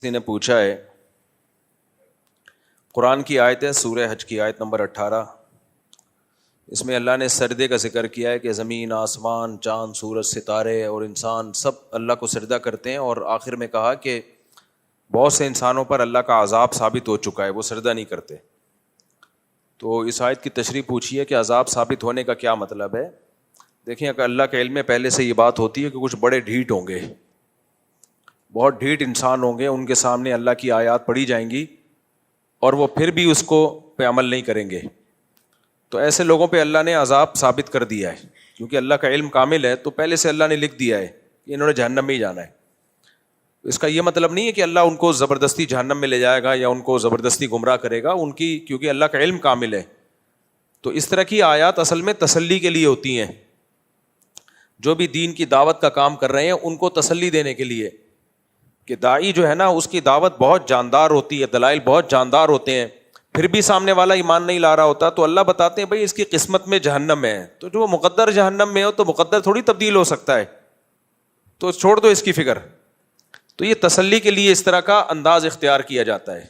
کسی نے پوچھا ہے، قرآن کی آیت ہے سورہ حج کی آیت نمبر 18، اس میں اللہ نے سجدے کا ذکر کیا ہے کہ زمین، آسمان، چاند، سورج، ستارے اور انسان سب اللہ کو سجدہ کرتے ہیں، اور آخر میں کہا کہ بہت سے انسانوں پر اللہ کا عذاب ثابت ہو چکا ہے، وہ سجدہ نہیں کرتے۔ تو اس آیت کی تشریح پوچھی ہے کہ عذاب ثابت ہونے کا کیا مطلب ہے۔ دیکھیں، اگر اللہ کے علم میں پہلے سے یہ بات ہوتی ہے کہ کچھ بڑے ڈھیٹ ہوں گے، بہت ڈھیٹ انسان ہوں گے، ان کے سامنے اللہ کی آیات پڑھی جائیں گی اور وہ پھر بھی اس کو پہ عمل نہیں کریں گے، تو ایسے لوگوں پہ اللہ نے عذاب ثابت کر دیا ہے، کیونکہ اللہ کا علم کامل ہے، تو پہلے سے اللہ نے لکھ دیا ہے کہ انہوں نے جہنم میں ہی جانا ہے۔ اس کا یہ مطلب نہیں ہے کہ اللہ ان کو زبردستی جہنم میں لے جائے گا یا ان کو زبردستی گمراہ کرے گا، ان کی کیونکہ اللہ کا علم کامل ہے۔ تو اس طرح کی آیات اصل میں تسلی کے لیے ہوتی ہیں، جو بھی دین کی دعوت کا کام کر رہے ہیں ان کو تسلی دینے کے لیے کہ داعی جو ہے نا، اس کی دعوت بہت جاندار ہوتی ہے، دلائل بہت جاندار ہوتے ہیں، پھر بھی سامنے والا ایمان نہیں لا رہا ہوتا، تو اللہ بتاتے ہیں بھائی اس کی قسمت میں جہنم ہے، تو جو مقدر جہنم میں ہو تو مقدر تھوڑی تبدیل ہو سکتا ہے، تو چھوڑ دو اس کی فکر۔ تو یہ تسلی کے لیے اس طرح کا انداز اختیار کیا جاتا ہے۔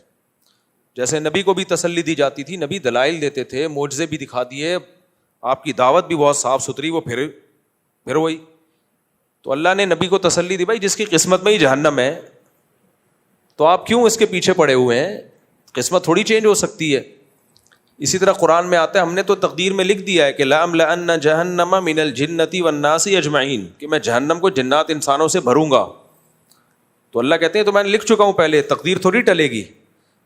جیسے نبی کو بھی تسلی دی جاتی تھی، نبی دلائل دیتے تھے، معجزے بھی دکھا دیے، آپ کی دعوت بھی بہت صاف ستھری، وہ پھر وہی۔ تو اللہ نے نبی کو تسلی دی، بھائی جس کی قسمت میں ہی جہنم ہے تو آپ کیوں اس کے پیچھے پڑے ہوئے ہیں، قسمت تھوڑی چینج ہو سکتی ہے۔ اسی طرح قرآن میں آتا ہے، ہم نے تو تقدیر میں لکھ دیا ہے کہ لَأَمْلَأَنَّ جَهَنَّمَ مِنَ الْجِنَّةِ وَالنَّاسِ أَجْمَعِينَ، کہ میں جہنم کو جنات انسانوں سے بھروں گا۔ تو اللہ کہتے ہیں تو میں نے لکھ چکا ہوں پہلے، تقدیر تھوڑی ٹلے گی۔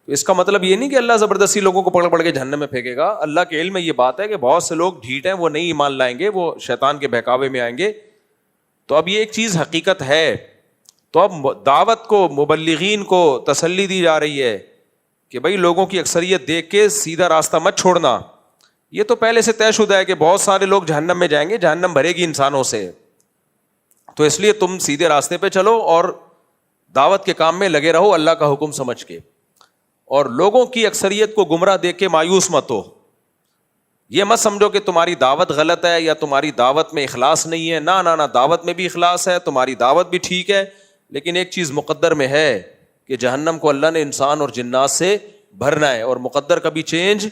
تو اس کا مطلب یہ نہیں کہ اللہ زبردستی لوگوں کو پکڑ کے جہنم میں پھینکے گا۔ اللہ کے علم میں یہ بات ہے کہ بہت سے لوگ ڈھیٹ ہیں، وہ نہیں ایمان لائیں گے، وہ شیطان کے بہکاوے میں آئیں گے۔ تو اب یہ ایک چیز حقیقت ہے، تو اب دعوت کو، مبلغین کو تسلی دی جا رہی ہے کہ بھائی لوگوں کی اکثریت دیکھ کے سیدھا راستہ مت چھوڑنا، یہ تو پہلے سے طے شدہ ہے کہ بہت سارے لوگ جہنم میں جائیں گے، جہنم بھرے گی انسانوں سے، تو اس لیے تم سیدھے راستے پہ چلو اور دعوت کے کام میں لگے رہو اللہ کا حکم سمجھ کے، اور لوگوں کی اکثریت کو گمراہ دیکھ کے مایوس مت ہو۔ یہ مت سمجھو کہ تمہاری دعوت غلط ہے یا تمہاری دعوت میں اخلاص نہیں ہے، نہ دعوت میں بھی اخلاص ہے، تمہاری دعوت بھی ٹھیک ہے، لیکن ایک چیز مقدر میں ہے کہ جہنم کو اللہ نے انسان اور جنات سے بھرنا ہے، اور مقدر کبھی چینج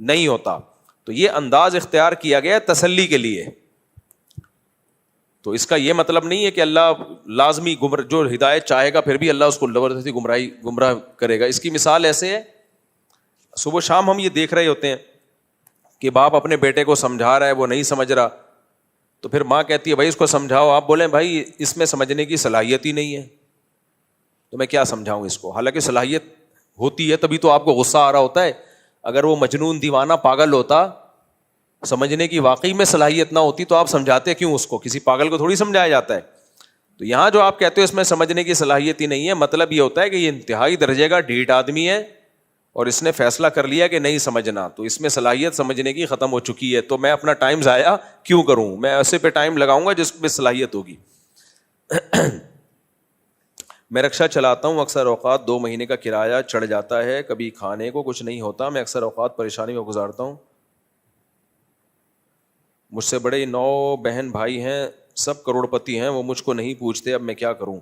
نہیں ہوتا۔ تو یہ انداز اختیار کیا گیا تسلی کے لیے۔ تو اس کا یہ مطلب نہیں ہے کہ اللہ لازمی جو ہدایت چاہے گا پھر بھی اللہ اس کو زبردستی گمراہ کرے گا۔ اس کی مثال ایسے ہے، صبح شام ہم یہ دیکھ رہے ہوتے ہیں کہ باپ اپنے بیٹے کو سمجھا رہا ہے، وہ نہیں سمجھ رہا، تو پھر ماں کہتی ہے بھائی اس کو سمجھاؤ، آپ بولیں بھائی اس میں سمجھنے کی صلاحیت ہی نہیں ہے، تو میں کیا سمجھاؤں اس کو، حالانکہ صلاحیت ہوتی ہے، تبھی تو آپ کو غصہ آ رہا ہوتا ہے۔ اگر وہ مجنون، دیوانہ، پاگل ہوتا، سمجھنے کی واقعی میں صلاحیت نہ ہوتی، تو آپ سمجھاتے کیوں اس کو؟ کسی پاگل کو تھوڑی سمجھایا جاتا ہے۔ تو یہاں جو آپ کہتے ہو اس میں سمجھنے کی صلاحیت ہی نہیں ہے، مطلب یہ ہوتا ہے کہ یہ انتہائی درجے کا ڈھیٹ آدمی ہے اور اس نے فیصلہ کر لیا کہ نہیں سمجھنا، تو اس میں صلاحیت سمجھنے کی ختم ہو چکی ہے، تو میں اپنا ٹائم ضائع کیوں کروں، میں ایسے پہ ٹائم لگاؤں گا جس پہ صلاحیت ہوگی۔ میں رکشہ چلاتا ہوں، اکثر اوقات 2 مہینے کا کرایہ چڑھ جاتا ہے، کبھی کھانے کو کچھ نہیں ہوتا، میں اکثر اوقات پریشانی میں گزارتا ہوں۔ مجھ سے بڑے 9 بہن بھائی ہیں، سب کروڑپتی ہیں، وہ مجھ کو نہیں پوچھتے، اب میں کیا کروں؟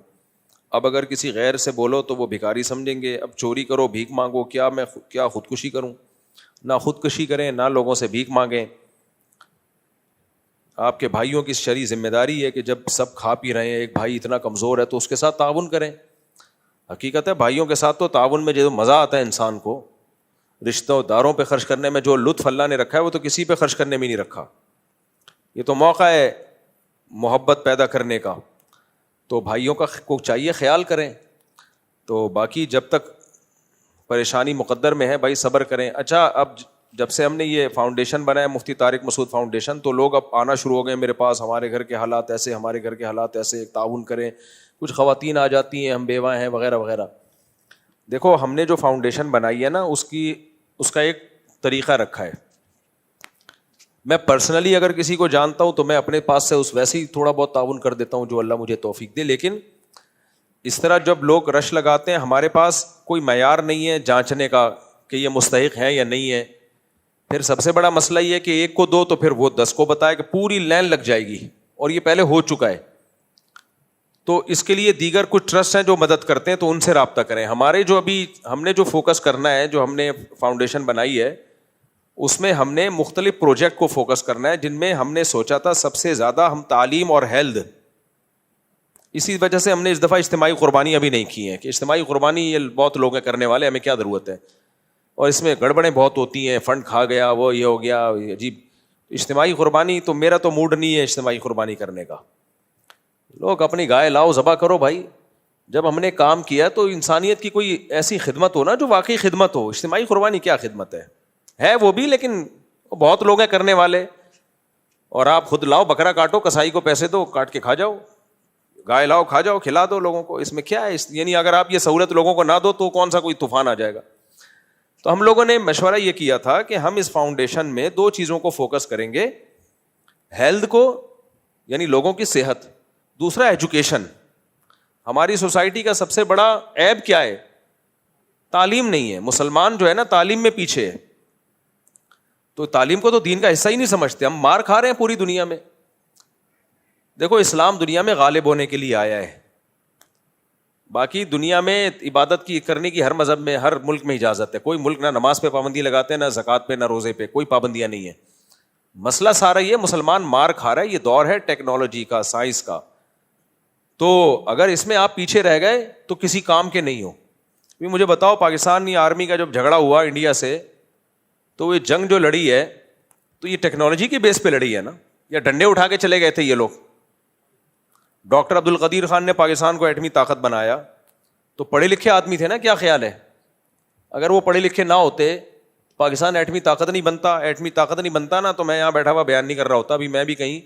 اب اگر کسی غیر سے بولو تو وہ بھکاری سمجھیں گے، اب چوری کرو، بھیک مانگو، میں کیا خودکشی کروں؟ نہ خودکشی کریں، نہ لوگوں سے بھیک مانگیں۔ آپ کے بھائیوں کی شرعی ذمہ داری ہے کہ جب سب کھا پی رہے ہیں، ایک بھائی اتنا کمزور ہے تو اس کے ساتھ تعاون کریں۔ حقیقت ہے بھائیوں کے ساتھ تو تعاون میں جو مزہ آتا ہے انسان کو، رشتوں داروں پہ خرچ کرنے میں جو لطف اللہ نے رکھا ہے وہ تو کسی پہ خرچ کرنے میں نہیں رکھا۔ یہ تو موقع ہے محبت پیدا کرنے کا، تو بھائیوں کا کو چاہیے خیال کریں۔ تو باقی جب تک پریشانی مقدر میں ہے بھائی صبر کریں۔ اچھا، اب جب سے ہم نے یہ فاؤنڈیشن بنایا، مفتی طارق مسعود فاؤنڈیشن، تو لوگ اب آنا شروع ہو گئے میرے پاس، ہمارے گھر کے حالات ایسے، ہمارے گھر کے حالات ایسے، تعاون کریں۔ کچھ خواتین آ جاتی ہیں، ہم بیوہ ہیں وغیرہ وغیرہ۔ دیکھو، ہم نے جو فاؤنڈیشن بنائی ہے نا، اس کا ایک طریقہ رکھا ہے۔ میں پرسنلی اگر کسی کو جانتا ہوں تو میں اپنے پاس سے ویسے ہی تھوڑا بہت تعاون کر دیتا ہوں جو اللہ مجھے توفیق دے، لیکن اس طرح جب لوگ رش لگاتے ہیں، ہمارے پاس کوئی معیار نہیں ہے جانچنے کا کہ یہ مستحق ہے یا نہیں ہے۔ پھر سب سے بڑا مسئلہ یہ ہے کہ ایک کو دو تو پھر وہ 10 کو بتائے، کہ پوری لائن لگ جائے گی، اور یہ پہلے ہو چکا ہے۔ تو اس کے لیے دیگر کچھ ٹرسٹ ہیں جو مدد کرتے ہیں, تو ان سے رابطہ کریں. ہمارے جو ابھی ہم نے جو فوکس کرنا ہے, جو ہم نے فاؤنڈیشن بنائی ہے, اس میں ہم نے مختلف پروجیکٹ کو فوکس کرنا ہے, جن میں ہم نے سوچا تھا سب سے زیادہ ہم تعلیم اور ہیلتھ. اسی وجہ سے ہم نے اس دفعہ اجتماعی قربانی ابھی نہیں کی ہیں کہ اجتماعی قربانی یہ بہت لوگ ہیں کرنے والے, ہمیں کیا ضرورت ہے, اور اس میں گڑبڑیں بہت ہوتی ہیں, فنڈ کھا گیا, وہ یہ ہو گیا, عجیب. اجتماعی قربانی تو میرا تو موڈ نہیں ہے اجتماعی قربانی کرنے کا. لوگ اپنی گائے لاؤ, ذبح کرو بھائی. جب ہم نے کام کیا تو انسانیت کی کوئی ایسی خدمت ہو نا جو واقعی خدمت ہو. اجتماعی قربانی کیا خدمت ہے وہ بھی, لیکن بہت لوگ ہیں کرنے والے. اور آپ خود لاؤ, بکرا کاٹو, کسائی کو پیسے دو, کاٹ کے کھا جاؤ, گائے لاؤ, کھا جاؤ, کھلا دو لوگوں کو. اس میں کیا ہے, یعنی اگر آپ یہ سہولت لوگوں کو نہ دو تو کون سا کوئی طوفان آ جائے گا. تو ہم لوگوں نے مشورہ یہ کیا تھا کہ ہم اس فاؤنڈیشن میں 2 چیزوں کو فوکس کریں گے, ہیلتھ کو یعنی لوگوں کی صحت, دوسرا ایجوکیشن. ہماری سوسائٹی کا سب سے بڑا عیب کیا ہے, تعلیم نہیں ہے. مسلمان جو ہے نا تعلیم میں پیچھے ہے, تو تعلیم کو تو دین کا حصہ ہی نہیں سمجھتے. ہم مار کھا رہے ہیں پوری دنیا میں. دیکھو اسلام دنیا میں غالب ہونے کے لیے آیا ہے. باقی دنیا میں عبادت کی کرنے کی ہر مذہب میں, ہر ملک میں اجازت ہے. کوئی ملک نہ نماز پہ پابندی لگاتے ہیں, نہ زکوٰۃ پہ, نہ روزے پہ, کوئی پابندیاں نہیں ہے. مسئلہ سارا یہ مسلمان مار کھا رہا ہے. یہ دور ہے ٹیکنالوجی کا, سائنس کا. تو اگر اس میں آپ پیچھے رہ گئے تو کسی کام کے نہیں ہو. مجھے بتاؤ, پاکستانی آرمی کا جب جھگڑا ہوا انڈیا سے, تو یہ جنگ جو لڑی ہے تو یہ ٹیکنالوجی کی بیس پہ لڑی ہے نا, یا ڈنڈے اٹھا کے چلے گئے تھے یہ لوگ. ڈاکٹر عبد القدیر خان نے پاکستان کو ایٹمی طاقت بنایا تو پڑھے لکھے آدمی تھے نا. کیا خیال ہے, اگر وہ پڑھے لکھے نہ ہوتے پاکستان ایٹمی طاقت نہیں بنتا. ایٹمی طاقت نہیں بنتا نا تو میں یہاں بیٹھا ہوا بیان نہیں کر رہا ہوتا, ابھی میں بھی کہیں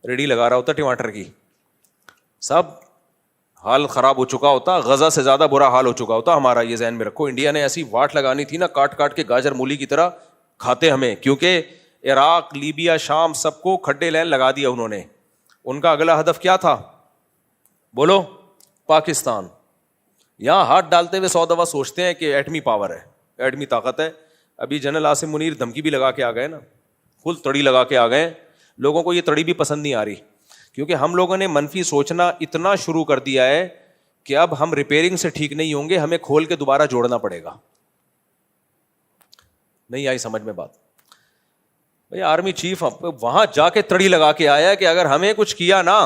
ریڈی لگا رہا ہوتا ٹماٹر کی. سب حال خراب ہو چکا ہوتا, غزہ سے زیادہ برا حال ہو چکا ہوتا ہمارا. یہ ذہن میں رکھو, انڈیا نے ایسی واٹ لگانی تھی نا, کاٹ کاٹ کے گاجر مولی کی طرح کھاتے ہمیں, کیونکہ عراق, لیبیا, شام سب کو کھڈے لین لگا دیا انہوں نے. ان کا اگلا ہدف کیا تھا بولو, پاکستان. یہاں ہاتھ ڈالتے ہوئے 100 دفعہ سوچتے ہیں کہ ایٹمی پاور ہے, ایٹمی طاقت ہے. ابھی جنرل عاصم منیر دھمکی بھی لگا کے آ گئے نا, فل تڑی لگا کے آ گئے. لوگوں کو یہ تڑی بھی پسند نہیں آ رہی, کیونکہ ہم لوگوں نے منفی سوچنا اتنا شروع کر دیا ہے کہ اب ہم ریپیئرنگ سے ٹھیک نہیں ہوں گے, ہمیں کھول کے دوبارہ جوڑنا پڑے گا. نہیں آئی سمجھ میں بات؟ بھائی آرمی چیف وہاں جا کے تڑی لگا کے آیا کہ اگر ہمیں کچھ کیا نا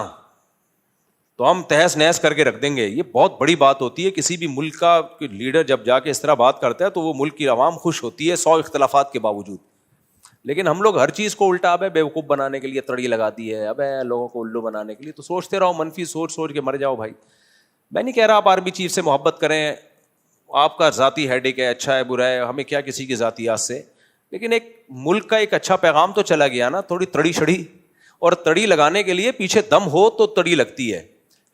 تو ہم تہس نہس کر کے رکھ دیں گے. یہ بہت بڑی بات ہوتی ہے. کسی بھی ملک کا لیڈر جب جا کے اس طرح بات کرتا ہے تو وہ ملک کی عوام خوش ہوتی ہے 100 اختلافات کے باوجود. لیکن ہم لوگ ہر چیز کو الٹا اب بیوقوف بنانے کے لیے تڑی لگاتی ہے, اب لوگوں کو الو بنانے کے لیے. تو سوچتے رہو, منفی سوچ سوچ کے مر جاؤ بھائی. میں نہیں کہہ رہا آپ آرمی چیف سے محبت کریں, آپ کا ذاتی ہیڈ ایک ہے, اچھا ہے برا ہے, ہمیں کیا کسی کی ذاتیات سے. لیکن ایک ملک کا ایک اچھا پیغام تو چلا گیا نا, تھوڑی تڑی شڑی. اور تڑی لگانے کے لیے پیچھے دم ہو تو تڑی لگتی ہے.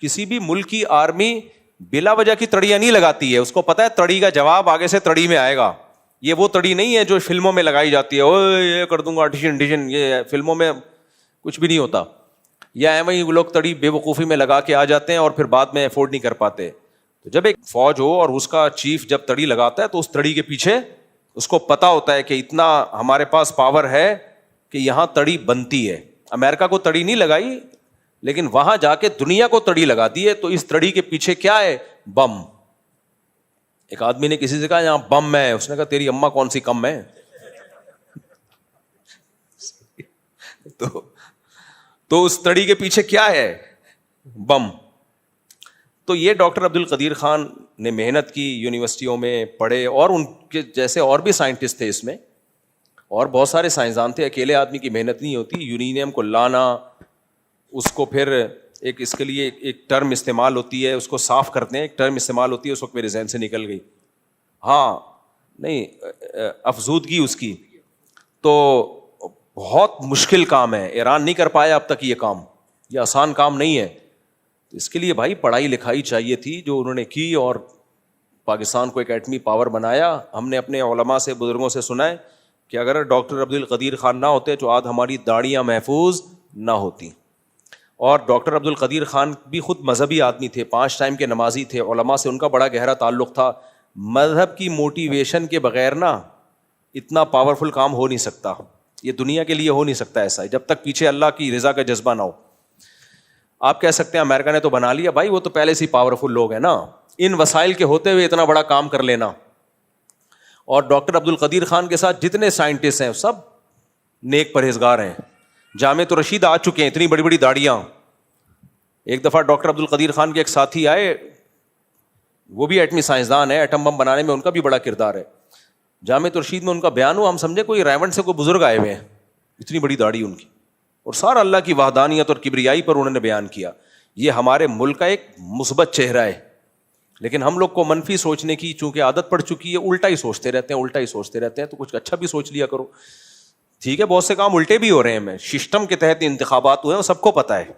کسی بھی ملک کی آرمی بلا وجہ کی تڑیاں نہیں لگاتی ہے, اس کو پتا ہے تڑی کا جواب آگے سے تڑی میں آئے گا. یہ وہ تڑی نہیں ہے جو فلموں میں لگائی جاتی ہے, اوے یہ کر دوں گا ڈیشن, یہ فلموں میں کچھ بھی نہیں ہوتا. یا ایویں ہی لوگ تڑی بے وقوفی میں لگا کے آ جاتے ہیں اور پھر بعد میں افورڈ نہیں کر پاتے. تو جب ایک فوج ہو اور اس کا چیف جب تڑی لگاتا ہے تو اس تڑی کے پیچھے اس کو پتا ہوتا ہے کہ اتنا ہمارے پاس پاور ہے کہ یہاں تڑی بنتی ہے. امریکہ کو تڑی نہیں لگائی, لیکن وہاں جا کے دنیا کو تڑی لگا دی ہے. تو اس تڑی کے پیچھے کیا ہے, بم. ایک آدمی نے کسی سے کہا یہاں بم ہے, اس نے کہا تیری اماں کون سی کم ہے. تو اس تڑی کے پیچھے کیا ہے, بم. تو یہ ڈاکٹر عبد القدیر خان نے محنت کی, یونیورسٹیوں میں پڑھے, اور ان کے جیسے اور بھی سائنٹسٹ تھے اس میں, اور بہت سارے سائنسدان تھے. اکیلے آدمی کی محنت نہیں ہوتی. یورینیم کو لانا, اس کو پھر ایک اس کے لیے ایک ٹرم استعمال ہوتی ہے, اس کو صاف کرتے ہیں, ایک ٹرم استعمال ہوتی ہے, اس وقت میرے ذہن سے نکل گئی, ہاں نہیں افزودگی اس کی. تو بہت مشکل کام ہے, ایران نہیں کر پایا اب تک یہ کام, یہ آسان کام نہیں ہے. اس کے لیے بھائی پڑھائی لکھائی چاہیے تھی جو انہوں نے کی, اور پاکستان کو ایک ایٹمی پاور بنایا. ہم نے اپنے علماء سے, بزرگوں سے سنا ہے کہ اگر ڈاکٹر عبد القدیر خان نہ ہوتے تو آج ہماری داڑیاں محفوظ نہ ہوتی. اور ڈاکٹر عبد القدیر خان بھی خود مذہبی آدمی تھے, 5 ٹائم کے نمازی تھے, علماء سے ان کا بڑا گہرا تعلق تھا. مذہب کی موٹیویشن کے بغیر نا اتنا پاورفل کام ہو نہیں سکتا, یہ دنیا کے لیے ہو نہیں سکتا ایسا, جب تک پیچھے اللہ کی رضا کا جذبہ نہ ہو. آپ کہہ سکتے ہیں امریکہ نے تو بنا لیا، بھائی وہ تو پہلے سے پاورفل لوگ ہیں نا، ان وسائل کے ہوتے ہوئے اتنا بڑا کام کر لینا. اور ڈاکٹر عبد القدیر خان کے ساتھ جتنے سائنٹسٹ ہیں سب نیک پرہیزگار ہیں. جامعۃ الرشید آ چکے ہیں، اتنی بڑی بڑی داڑیاں. ایک دفعہ ڈاکٹر عبد القدیر خان کے ایک ساتھی آئے، وہ بھی ایٹمی سائنسدان ہے، ایٹم بم بنانے میں ان کا بھی بڑا کردار ہے. جامعۃ الرشید میں ان کا بیان ہوا، ہم سمجھے کوئی ریونڈ سے کوئی بزرگ آئے ہوئے ہیں، اتنی بڑی داڑھی ان کی، اور سارا اللہ کی وحدانیت اور کبریائی پر انہوں نے بیان کیا. یہ ہمارے ملک کا ایک مثبت چہرہ ہے، لیکن ہم لوگ کو منفی سوچنے کی چونکہ عادت پڑ چکی ہے، الٹا ہی سوچتے رہتے ہیں. تو کچھ اچھا بھی سوچ لیا کرو. ٹھیک ہے، بہت سے کام الٹے بھی ہو رہے ہیں. میں سسٹم کے تحت انتخابات ہوئے ہیں، سب کو پتا ہے.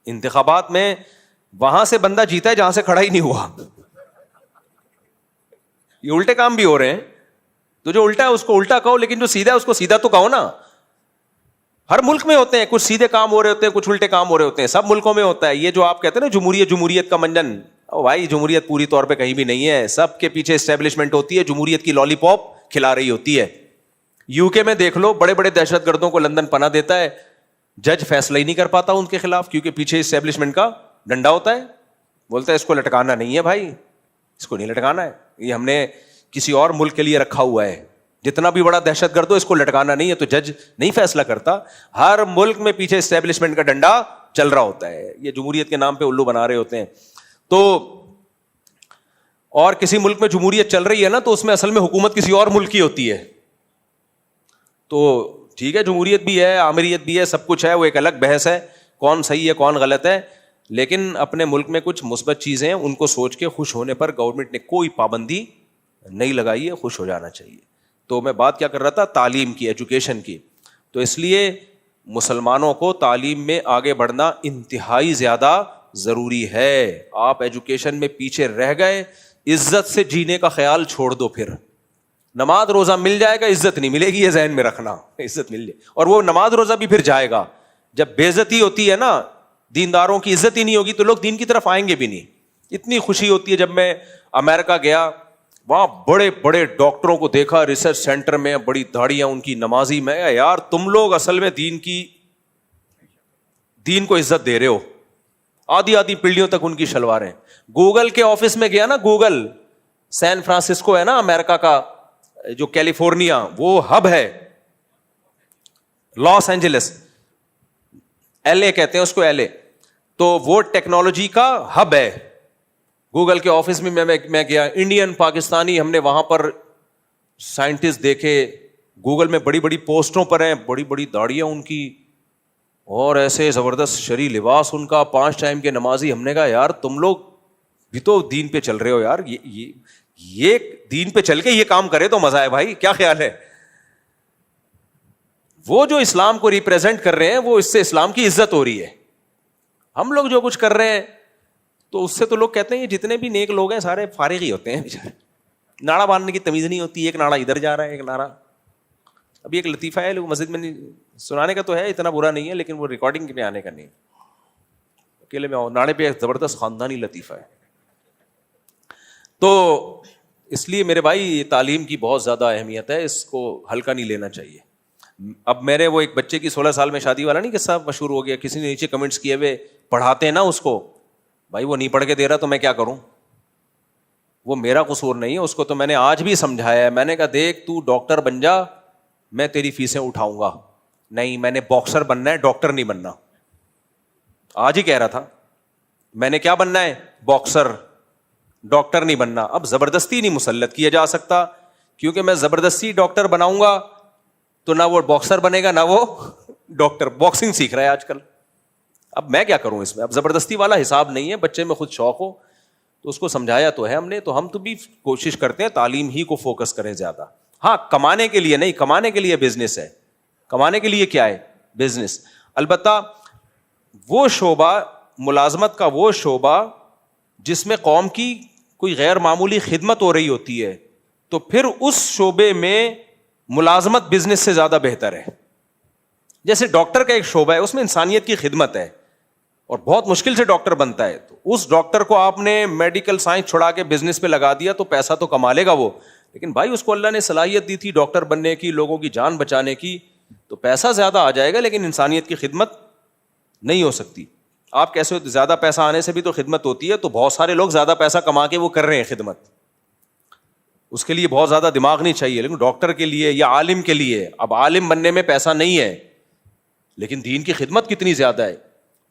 انتخابات میں وہاں سے بندہ جیتا ہے جہاں سے کھڑا ہی نہیں ہوا. یہ الٹے کام بھی ہو رہے ہیں. تو جو الٹا ہے اس کو الٹا کہو، لیکن جو سیدھا ہے اس کو سیدھا تو کہو نا. ہر ملک میں ہوتے ہیں، کچھ سیدھے کام ہو رہے ہوتے ہیں، کچھ الٹے کام ہو رہے ہوتے ہیں، سب ملکوں میں ہوتا ہے. یہ جو آپ کہتے ہیں نا جمہوریت کا منجن، او بھائی جمہوریت پوری طور پہ کہیں بھی نہیں ہے. سب کے پیچھے اسٹیبلشمنٹ ہوتی ہے، جمہوریت کی لالی پاپ کھلا رہی ہوتی ہے. یو کے میں دیکھ لو، بڑے بڑے دہشت گردوں کو لندن پناہ دیتا ہے، جج فیصلہ ہی نہیں کر پاتا ان کے خلاف، کیونکہ پیچھے اسٹیبلشمنٹ کا ڈنڈا ہوتا ہے. بولتا ہے اس کو لٹکانا نہیں ہے بھائی، اس کو نہیں لٹکانا ہے، یہ ہم نے کسی اور ملک کے لیے رکھا ہوا ہے. جتنا بھی بڑا دہشت گرد ہو اس کو لٹکانا نہیں ہے. تو جج نہیں فیصلہ کرتا، ہر ملک میں پیچھے اسٹیبلشمنٹ کا ڈنڈا چل رہا ہوتا ہے. یہ جمہوریت کے نام پہ الو بنا رہے ہوتے ہیں. تو اور کسی ملک میں جمہوریت چل رہی ہے نا، تو اس میں اصل میں حکومت کسی اور ملک کی ہوتی ہے. تو ٹھیک ہے، جمہوریت بھی ہے، آمریت بھی ہے، سب کچھ ہے، وہ ایک الگ بحث ہے، کون صحیح ہے کون غلط ہے. لیکن اپنے ملک میں کچھ مثبت چیزیں ہیں، ان کو سوچ کے خوش ہونے پر گورنمنٹ نے کوئی پابندی نہیں لگائی ہے، خوش ہو جانا چاہیے. تو میں بات کیا کر رہا تھا؟ تعلیم کی، ایجوکیشن کی. تو اس لیے مسلمانوں کو تعلیم میں آگے بڑھنا انتہائی زیادہ ضروری ہے. آپ ایجوکیشن میں پیچھے رہ گئے، عزت سے جینے کا خیال چھوڑ دو. پھر نماز روزہ مل جائے گا، عزت نہیں ملے گی، یہ ذہن میں رکھنا. عزت مل جائے، اور وہ نماز روزہ بھی پھر جائے گا. جب بے عزتی ہوتی ہے نا، دینداروں کی عزت ہی نہیں ہوگی، تو لوگ دین کی طرف آئیں گے بھی نہیں. اتنی خوشی ہوتی ہے جب میں امریکہ گیا، وہاں بڑے بڑے ڈاکٹروں کو دیکھا ریسرچ سینٹر میں، بڑی داڑیاں ان کی، نمازی. میں یار تم لوگ اصل میں دین کو عزت دے رہے ہو. آدھی آدھی پیڑھیوں تک ان کی شلواریں. گوگل کے آفس میں گیا نا، گوگل سین فرانسسکو ہے نا امریکہ کا، جو کیلیفورنیا وہ ہب ہے، لاس اینجلس، ایل اے کہتے ہیں اس کو، ایل اے. تو وہ ٹیکنالوجی کا ہب ہے. گوگل کے آفس میں میں گیا، انڈین پاکستانی ہم نے وہاں پر سائنٹسٹ دیکھے، گوگل میں بڑی بڑی پوسٹوں پر ہیں، بڑی بڑی داڑیاں ان کی، اور ایسے زبردست شرعی لباس ان کا، 5 ٹائم کے نمازی. ہم نے کہا یار تم لوگ بھی تو دین پہ چل رہے ہو یار، یہ دین پہ چل کے یہ کام کرے تو مزہ ہے بھائی. کیا خیال ہے؟ وہ جو اسلام کو ریپریزنٹ کر رہے ہیں، وہ اس سے اسلام کی عزت ہو رہی ہے. ہم لوگ جو کچھ کر رہے ہیں تو اس سے تو لوگ کہتے ہیں یہ جتنے بھی نیک لوگ ہیں سارے فارغ ہی ہوتے ہیں بیچارے. ناڑا باندھنے کی تمیز نہیں ہوتی، ایک ناڑا ادھر جا رہا ہے، ایک ناڑا. ابھی ایک لطیفہ ہے، لوگ مسجد میں نہیں سنانے کا تو ہے، اتنا برا نہیں ہے، لیکن وہ ریکارڈنگ میں آنے کا نہیں. اکیلے میں ناڑے پہ ایک زبردست خاندانی لطیفہ ہے. تو اس لیے میرے بھائی تعلیم کی بہت زیادہ اہمیت ہے، اس کو ہلکا نہیں لینا چاہیے. اب میرے وہ ایک بچے کی 16 سال میں شادی والا نہیں قصہ مشہور ہو گیا، کسی نے نیچے کمنٹس کیے ہوئے، پڑھاتے ہیں نا اس کو، بھائی وہ نہیں پڑھ کے دے رہا تو میں کیا کروں؟ وہ میرا قصور نہیں ہے. اس کو تو میں نے آج بھی سمجھایا ہے. میں نے کہا دیکھ تو ڈاکٹر بن جا، میں تیری فیسیں اٹھاؤں گا. نہیں، میں نے باکسر بننا ہے، ڈاکٹر نہیں بننا. آج ہی کہہ رہا تھا میں نے کیا بننا ہے، باکسر، ڈاکٹر نہیں بننا. اب زبردستی نہیں مسلط کیا جا سکتا، کیونکہ میں زبردستی ڈاکٹر بناؤں گا تو نہ وہ باکسر بنے گا نہ وہ ڈاکٹر. باکسنگ سیکھ رہا ہے آج کل. اب میں کیا کروں اس میں؟ اب زبردستی والا حساب نہیں ہے. بچے میں خود شوق ہو تو اس کو سمجھایا تو ہے ہم نے. تو ہم تو بھی کوشش کرتے ہیں تعلیم ہی کو فوکس کریں زیادہ. ہاں کمانے کے لیے نہیں، کمانے کے لیے بزنس ہے. کمانے کے لیے کیا ہے؟ بزنس. البتہ وہ شعبہ، ملازمت کا وہ شعبہ جس میں قوم کی کوئی غیر معمولی خدمت ہو رہی ہوتی ہے، تو پھر اس شعبے میں ملازمت بزنس سے زیادہ بہتر ہے. جیسے ڈاکٹر کا ایک شعبہ ہے، اس میں انسانیت کی خدمت ہے اور بہت مشکل سے ڈاکٹر بنتا ہے. تو اس ڈاکٹر کو آپ نے میڈیکل سائنس چھڑا کے بزنس پہ لگا دیا تو پیسہ تو کما لے گا وہ، لیکن بھائی اس کو اللہ نے صلاحیت دی تھی ڈاکٹر بننے کی، لوگوں کی جان بچانے کی، تو پیسہ زیادہ آ جائے گا لیکن انسانیت کی خدمت نہیں ہو سکتی. آپ کیسے ہوتے, زیادہ پیسہ آنے سے بھی تو خدمت ہوتی ہے, تو بہت سارے لوگ زیادہ پیسہ کما کے وہ کر رہے ہیں خدمت, اس کے لیے بہت زیادہ دماغ نہیں چاہیے. لیکن ڈاکٹر کے لیے یا عالم کے لیے, اب عالم بننے میں پیسہ نہیں ہے لیکن دین کی خدمت کتنی زیادہ ہے.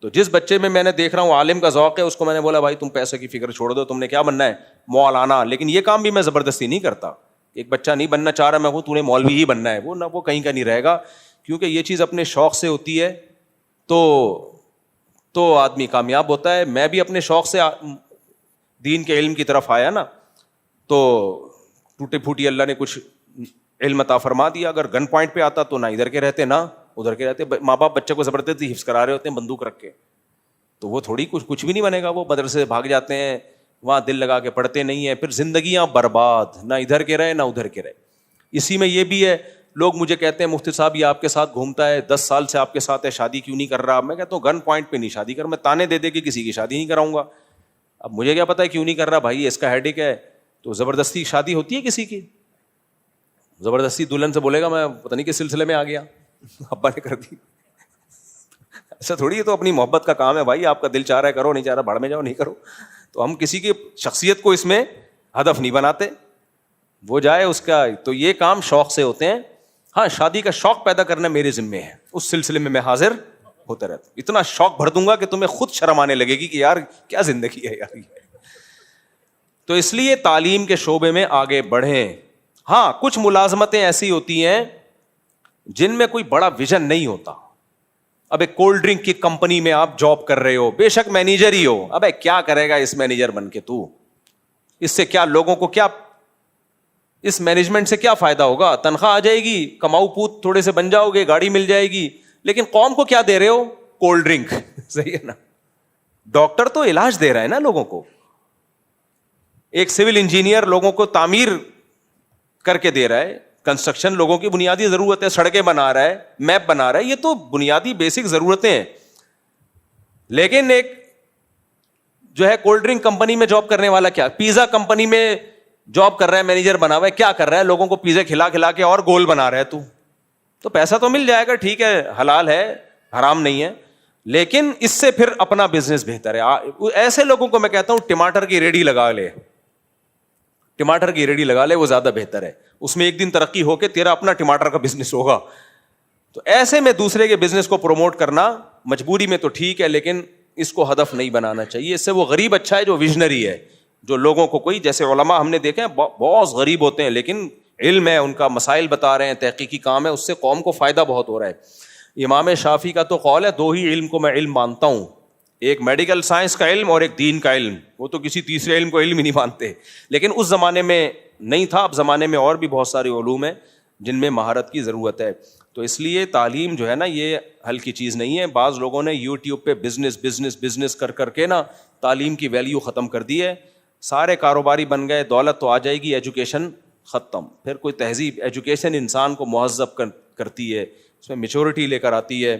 تو جس بچے میں نے دیکھ رہا ہوں عالم کا ذوق ہے, اس کو میں نے بولا بھائی تم پیسے کی فکر چھوڑ دو, تم نے کیا بننا ہے, مولانا. لیکن یہ کام بھی میں زبردستی نہیں کرتا. ایک بچہ نہیں بننا چاہ رہا میں ہوں, تو نے مولوی ہی بننا ہے, وہ نہ وہ کہیں کا نہیں رہے گا, کیونکہ یہ چیز اپنے شوق سے ہوتی ہے تو آدمی کامیاب ہوتا ہے. میں بھی اپنے شوق سے دین کے علم کی طرف آیا نا, تو ٹوٹے پھوٹی اللہ نے کچھ علم عطا فرما دیا. اگر گن پوائنٹ پہ آتا تو نہ ادھر کے رہتے نہ ادھر کے رہتے. ماں باپ بچے کو زبردستی حفظ کرا رہے ہوتے ہیں بندوق رکھ کے, تو وہ تھوڑی کچھ بھی نہیں بنے گا. وہ مدرسے بھاگ جاتے ہیں, وہاں دل لگا کے پڑھتے نہیں ہیں, پھر زندگیاں برباد, نہ ادھر کے رہے نہ ادھر کے رہے. اسی میں یہ بھی ہے, لوگ مجھے کہتے ہیں مفتی صاحب یہ آپ کے ساتھ گھومتا ہے 10 سال سے آپ کے ساتھ ہے, شادی کیوں نہیں کر رہا؟ میں کہتا ہوں گن پوائنٹ پہ نہیں شادی کر, میں تانے دے کے کسی کی شادی نہیں کراؤں گا. اب مجھے کیا پتا ہے کیوں نہیں کر رہا, بھائی اس کا ہیڈک ہے. تو زبردستی شادی ہوتی ہے کسی کی, زبردستی دلہن سے بولے گا میں پتہ نہیں کس سلسلے میں آ گیا, ابا نے کر دی. ایسا تھوڑی ہے, تو اپنی محبت کا کام ہے بھائی, آپ کا دل چاہ رہا ہے کرو, نہیں چاہ رہا بھاڑ میں جاؤ نہیں کرو. تو ہم کسی کی شخصیت کو اس میں ہدف نہیں بناتے, وہ جائے اس کا. تو یہ کام شوق سے ہوتے ہیں. ہاں شادی کا شوق پیدا کرنا میرے ذمے ہے, اس سلسلے میں حاضر ہوتا رہتا ہوں. اتنا شوق بھر دوں گا کہ تمہیں خود شرم آنے لگے گی کہ یار کیا زندگی ہے یار. تو اس لیے تعلیم کے شعبے میں آگے بڑھیں. ہاں کچھ ملازمتیں ایسی ہوتی ہیں جن میں کوئی بڑا ویژن نہیں ہوتا. اب ایک کولڈ ڈرنک کی کمپنی میں آپ جاب کر رہے ہو, بے شک مینیجر ہی ہو, ابے کیا کرے گا اس مینیجر بن کے تو, اس سے کیا لوگوں کو کیا, اس مینجمنٹ سے کیا فائدہ ہوگا؟ تنخواہ آ جائے گی, کماؤ پوت تھوڑے سے بن جاؤ گے, گاڑی مل جائے گی, لیکن قوم کو کیا دے رہے ہو؟ Cold drink. صحیح ہے نا. ڈاکٹر تو علاج دے رہا ہے نا لوگوں کو, ایک سول انجینئر لوگوں کو تعمیر کر کے دے رہا ہے, کنسٹرکشن لوگوں کی بنیادی ضرورت ہے, سڑکیں بنا رہا ہے, میپ بنا رہا ہے, یہ تو بنیادی بیسک ضرورتیں ہیں. لیکن ایک جو ہے کولڈ ڈرنک کمپنی میں جاب کرنے والا کیا, پیزا کمپنی میں جاب کر رہا ہے, مینیجر بنا ہوا ہے, کیا کر رہا ہے؟ لوگوں کو پیزے کھلا کھلا کے اور گول بنا رہا ہے. تو پیسہ تو مل جائے گا, ٹھیک ہے, حلال ہے, حرام نہیں ہے, لیکن اس سے پھر اپنا بزنس بہتر ہے. ایسے لوگوں کو میں کہتا ہوں ٹماٹر کی ریڈی لگا لے, ٹماٹر کی ریڈی لگا لے, وہ زیادہ بہتر ہے. اس میں ایک دن ترقی ہو کے تیرا اپنا ٹماٹر کا بزنس ہوگا. تو ایسے میں دوسرے کے بزنس کو پروموٹ کرنا مجبوری میں تو ٹھیک ہے, لیکن اس کو ہدف نہیں بنانا چاہیے. اس سے وہ غریب اچھا ہے جو ویژنری ہے, جو لوگوں کو کوئی, جیسے علماء ہم نے دیکھے ہیں بہت غریب ہوتے ہیں لیکن علم ہے, ان کا مسائل بتا رہے ہیں, تحقیقی کام ہے, اس سے قوم کو فائدہ بہت ہو رہا ہے. امام شافعی کا تو قول ہے 2 ہی علم کو میں علم مانتا ہوں, ایک میڈیکل سائنس کا علم اور ایک دین کا علم. وہ تو کسی تیسرے علم کو علم ہی نہیں مانتے, لیکن اس زمانے میں نہیں تھا. اب زمانے میں اور بھی بہت سارے علوم ہیں جن میں مہارت کی ضرورت ہے. تو اس لیے تعلیم جو ہے نا یہ ہلکی چیز نہیں ہے. بعض لوگوں نے یوٹیوب پہ بزنس کر کے نا تعلیم کی ویلیو ختم کر دی ہے. سارے کاروباری بن گئے, دولت تو آ جائے گی, ایجوکیشن ختم. پھر کوئی تہذیب, ایجوکیشن انسان کو مہذب کرتی ہے, اس میں میچورٹی لے کر آتی ہے,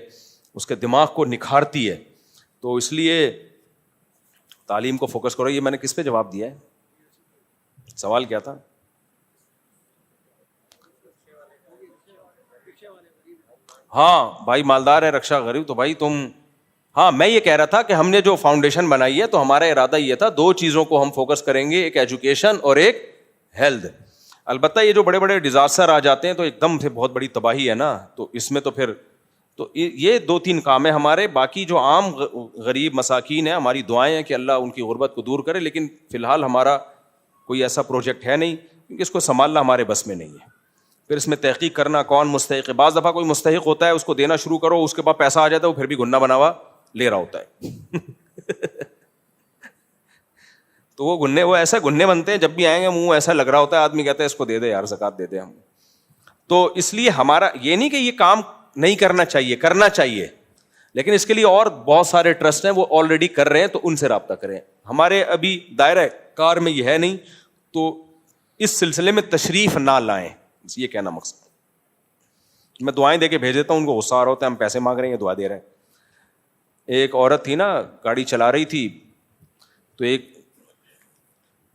اس کے دماغ کو نکھارتی ہے. تو اس لیے تعلیم کو فوکس کرو. یہ میں نے کس پہ جواب دیا ہے؟ سوال کیا تھا؟ ہاں بھائی مالدار ہے, رکشا غریب. تو بھائی تم, ہاں میں یہ کہہ رہا تھا کہ ہم نے جو فاؤنڈیشن بنائی ہے تو ہمارا ارادہ یہ تھا 2 چیزوں کو ہم فوکس کریں گے, ایک ایجوکیشن اور ایک ہیلتھ. البتہ یہ جو بڑے بڑے ڈیزاسٹر آ جاتے ہیں تو ایک دم سے بہت بڑی تباہی ہے نا, تو اس میں تو پھر تو یہ 2-3 کام ہیں ہمارے. باقی جو عام غریب مساکین ہیں, ہماری دعائیں ہیں کہ اللہ ان کی غربت کو دور کرے, لیکن فی الحال ہمارا کوئی ایسا پروجیکٹ ہے نہیں, کیونکہ اس کو سنبھالنا ہمارے بس میں نہیں ہے. پھر اس میں تحقیق کرنا کون مستحق ہے. بعض دفعہ کوئی مستحق ہوتا ہے, اس کو دینا شروع کرو, اس کے بعد پیسہ آ جاتا ہے, وہ پھر بھی گنا بنا ہوا لے رہا ہوتا ہے. تو وہ ایسے گنے بنتے ہیں, جب بھی آئیں گے منہ ایسا لگ رہا ہوتا ہے, آدمی کہتا ہے اس کو دے دے یار, زکات دے دے ہم. تو اس لیے ہمارا یہ نہیں کہ یہ کام نہیں کرنا چاہیے, کرنا چاہیے, لیکن اس کے لیے اور بہت سارے ٹرسٹ ہیں وہ آلریڈی کر رہے ہیں, تو ان سے رابطہ کریں. ہمارے ابھی دائرہ کار میں یہ ہے نہیں, تو اس سلسلے میں تشریف نہ لائیں, یہ کہنا مقصد. میں دعائیں دے کے بھیج دیتا ہوں, ان کو غصہ آ رہا ہوتا ہے, ہم پیسے مانگ رہے ہیں, دعا دے رہے ہیں. ایک عورت تھی نا, گاڑی چلا رہی تھی, تو ایک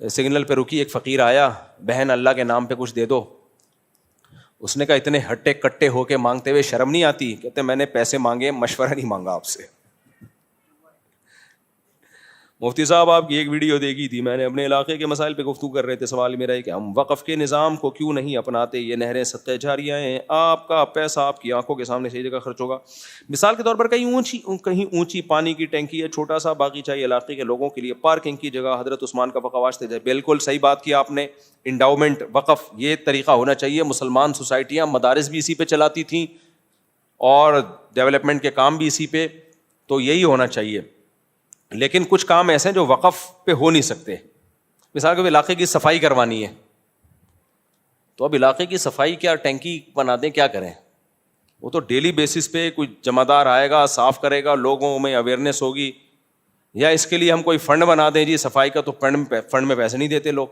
سگنل پہ رکی, ایک فقیر آیا, بہن اللہ کے نام پہ کچھ دے دو. اس نے کہا اتنے ہٹے کٹے ہو کے مانگتے ہوئے شرم نہیں آتی؟ کہتے میں نے پیسے مانگے, مشورہ نہیں مانگا آپ سے. مفتی صاحب آپ کی ایک ویڈیو دیکھی تھی میں نے، اپنے علاقے کے مسائل پہ گفتگو کر رہے تھے، سوال میرا ہے کہ ہم وقف کے نظام کو کیوں نہیں اپناتے؟ یہ نہریں صدقہ جاریہ ہیں، آپ کا پیسہ آپ کی آنکھوں کے سامنے صحیح جگہ خرچ ہوگا. مثال کے طور پر کہیں اونچی پانی کی ٹینکی ہے، چھوٹا سا باغیچہ علاقے کے لوگوں کے لیے پارکنگ کی جگہ، حضرت عثمان کا وقف جائے. بالکل صحیح بات کی آپ نے. انڈاؤمنٹ وقف یہ طریقہ ہونا چاہیے. مسلمان سوسائٹیاں مدارس بھی اسی پہ چلاتی تھیں اور ڈیولپمنٹ کے کام بھی اسی پہ، تو یہی ہونا چاہیے. لیکن کچھ کام ایسے ہیں جو وقف پہ ہو نہیں سکتے. مثال کے علاقے کی صفائی کروانی ہے، تو اب علاقے کی صفائی کیا ٹینکی بنا دیں، کیا کریں؟ وہ تو ڈیلی بیسس پہ کوئی جمع دار آئے گا، صاف کرے گا، لوگوں میں اویئرنیس ہوگی. یا اس کے لیے ہم کوئی فنڈ بنا دیں جی صفائی کا، تو فنڈ میں پیسے نہیں دیتے لوگ.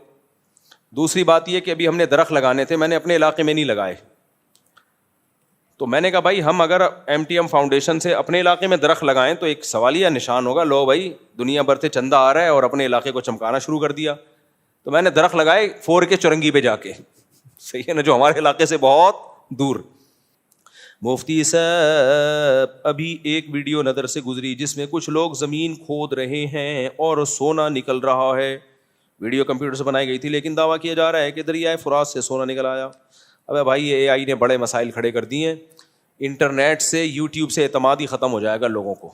دوسری بات یہ کہ ابھی ہم نے درخت لگانے تھے، میں نے اپنے علاقے میں نہیں لگائے، تو میں نے کہا بھائی ہم اگر ایم ٹی ایم فاؤنڈیشن سے اپنے علاقے میں درخت لگائیں تو ایک سوالیہ نشان ہوگا، لو بھائی دنیا بھر سے چندہ آ رہا ہے اور اپنے علاقے کو چمکانا شروع کر دیا. تو میں نے درخت لگائے 4 کے چورنگی پہ جا کے، صحیح ہے نا، جو ہمارے علاقے سے بہت دور. مفتی صاحب ابھی ایک ویڈیو نظر سے گزری جس میں کچھ لوگ زمین کھود رہے ہیں اور سونا نکل رہا ہے. ویڈیو کمپیوٹر سے بنائی گئی تھی لیکن دعویٰ کیا جا رہا ہے کہ دریائے فرات سے سونا نکل آیا. ابے بھائی یہ اے آئی نے بڑے مسائل کھڑے کر دیے ہیں. انٹرنیٹ سے، یوٹیوب سے اعتماد ہی ختم ہو جائے گا لوگوں کو.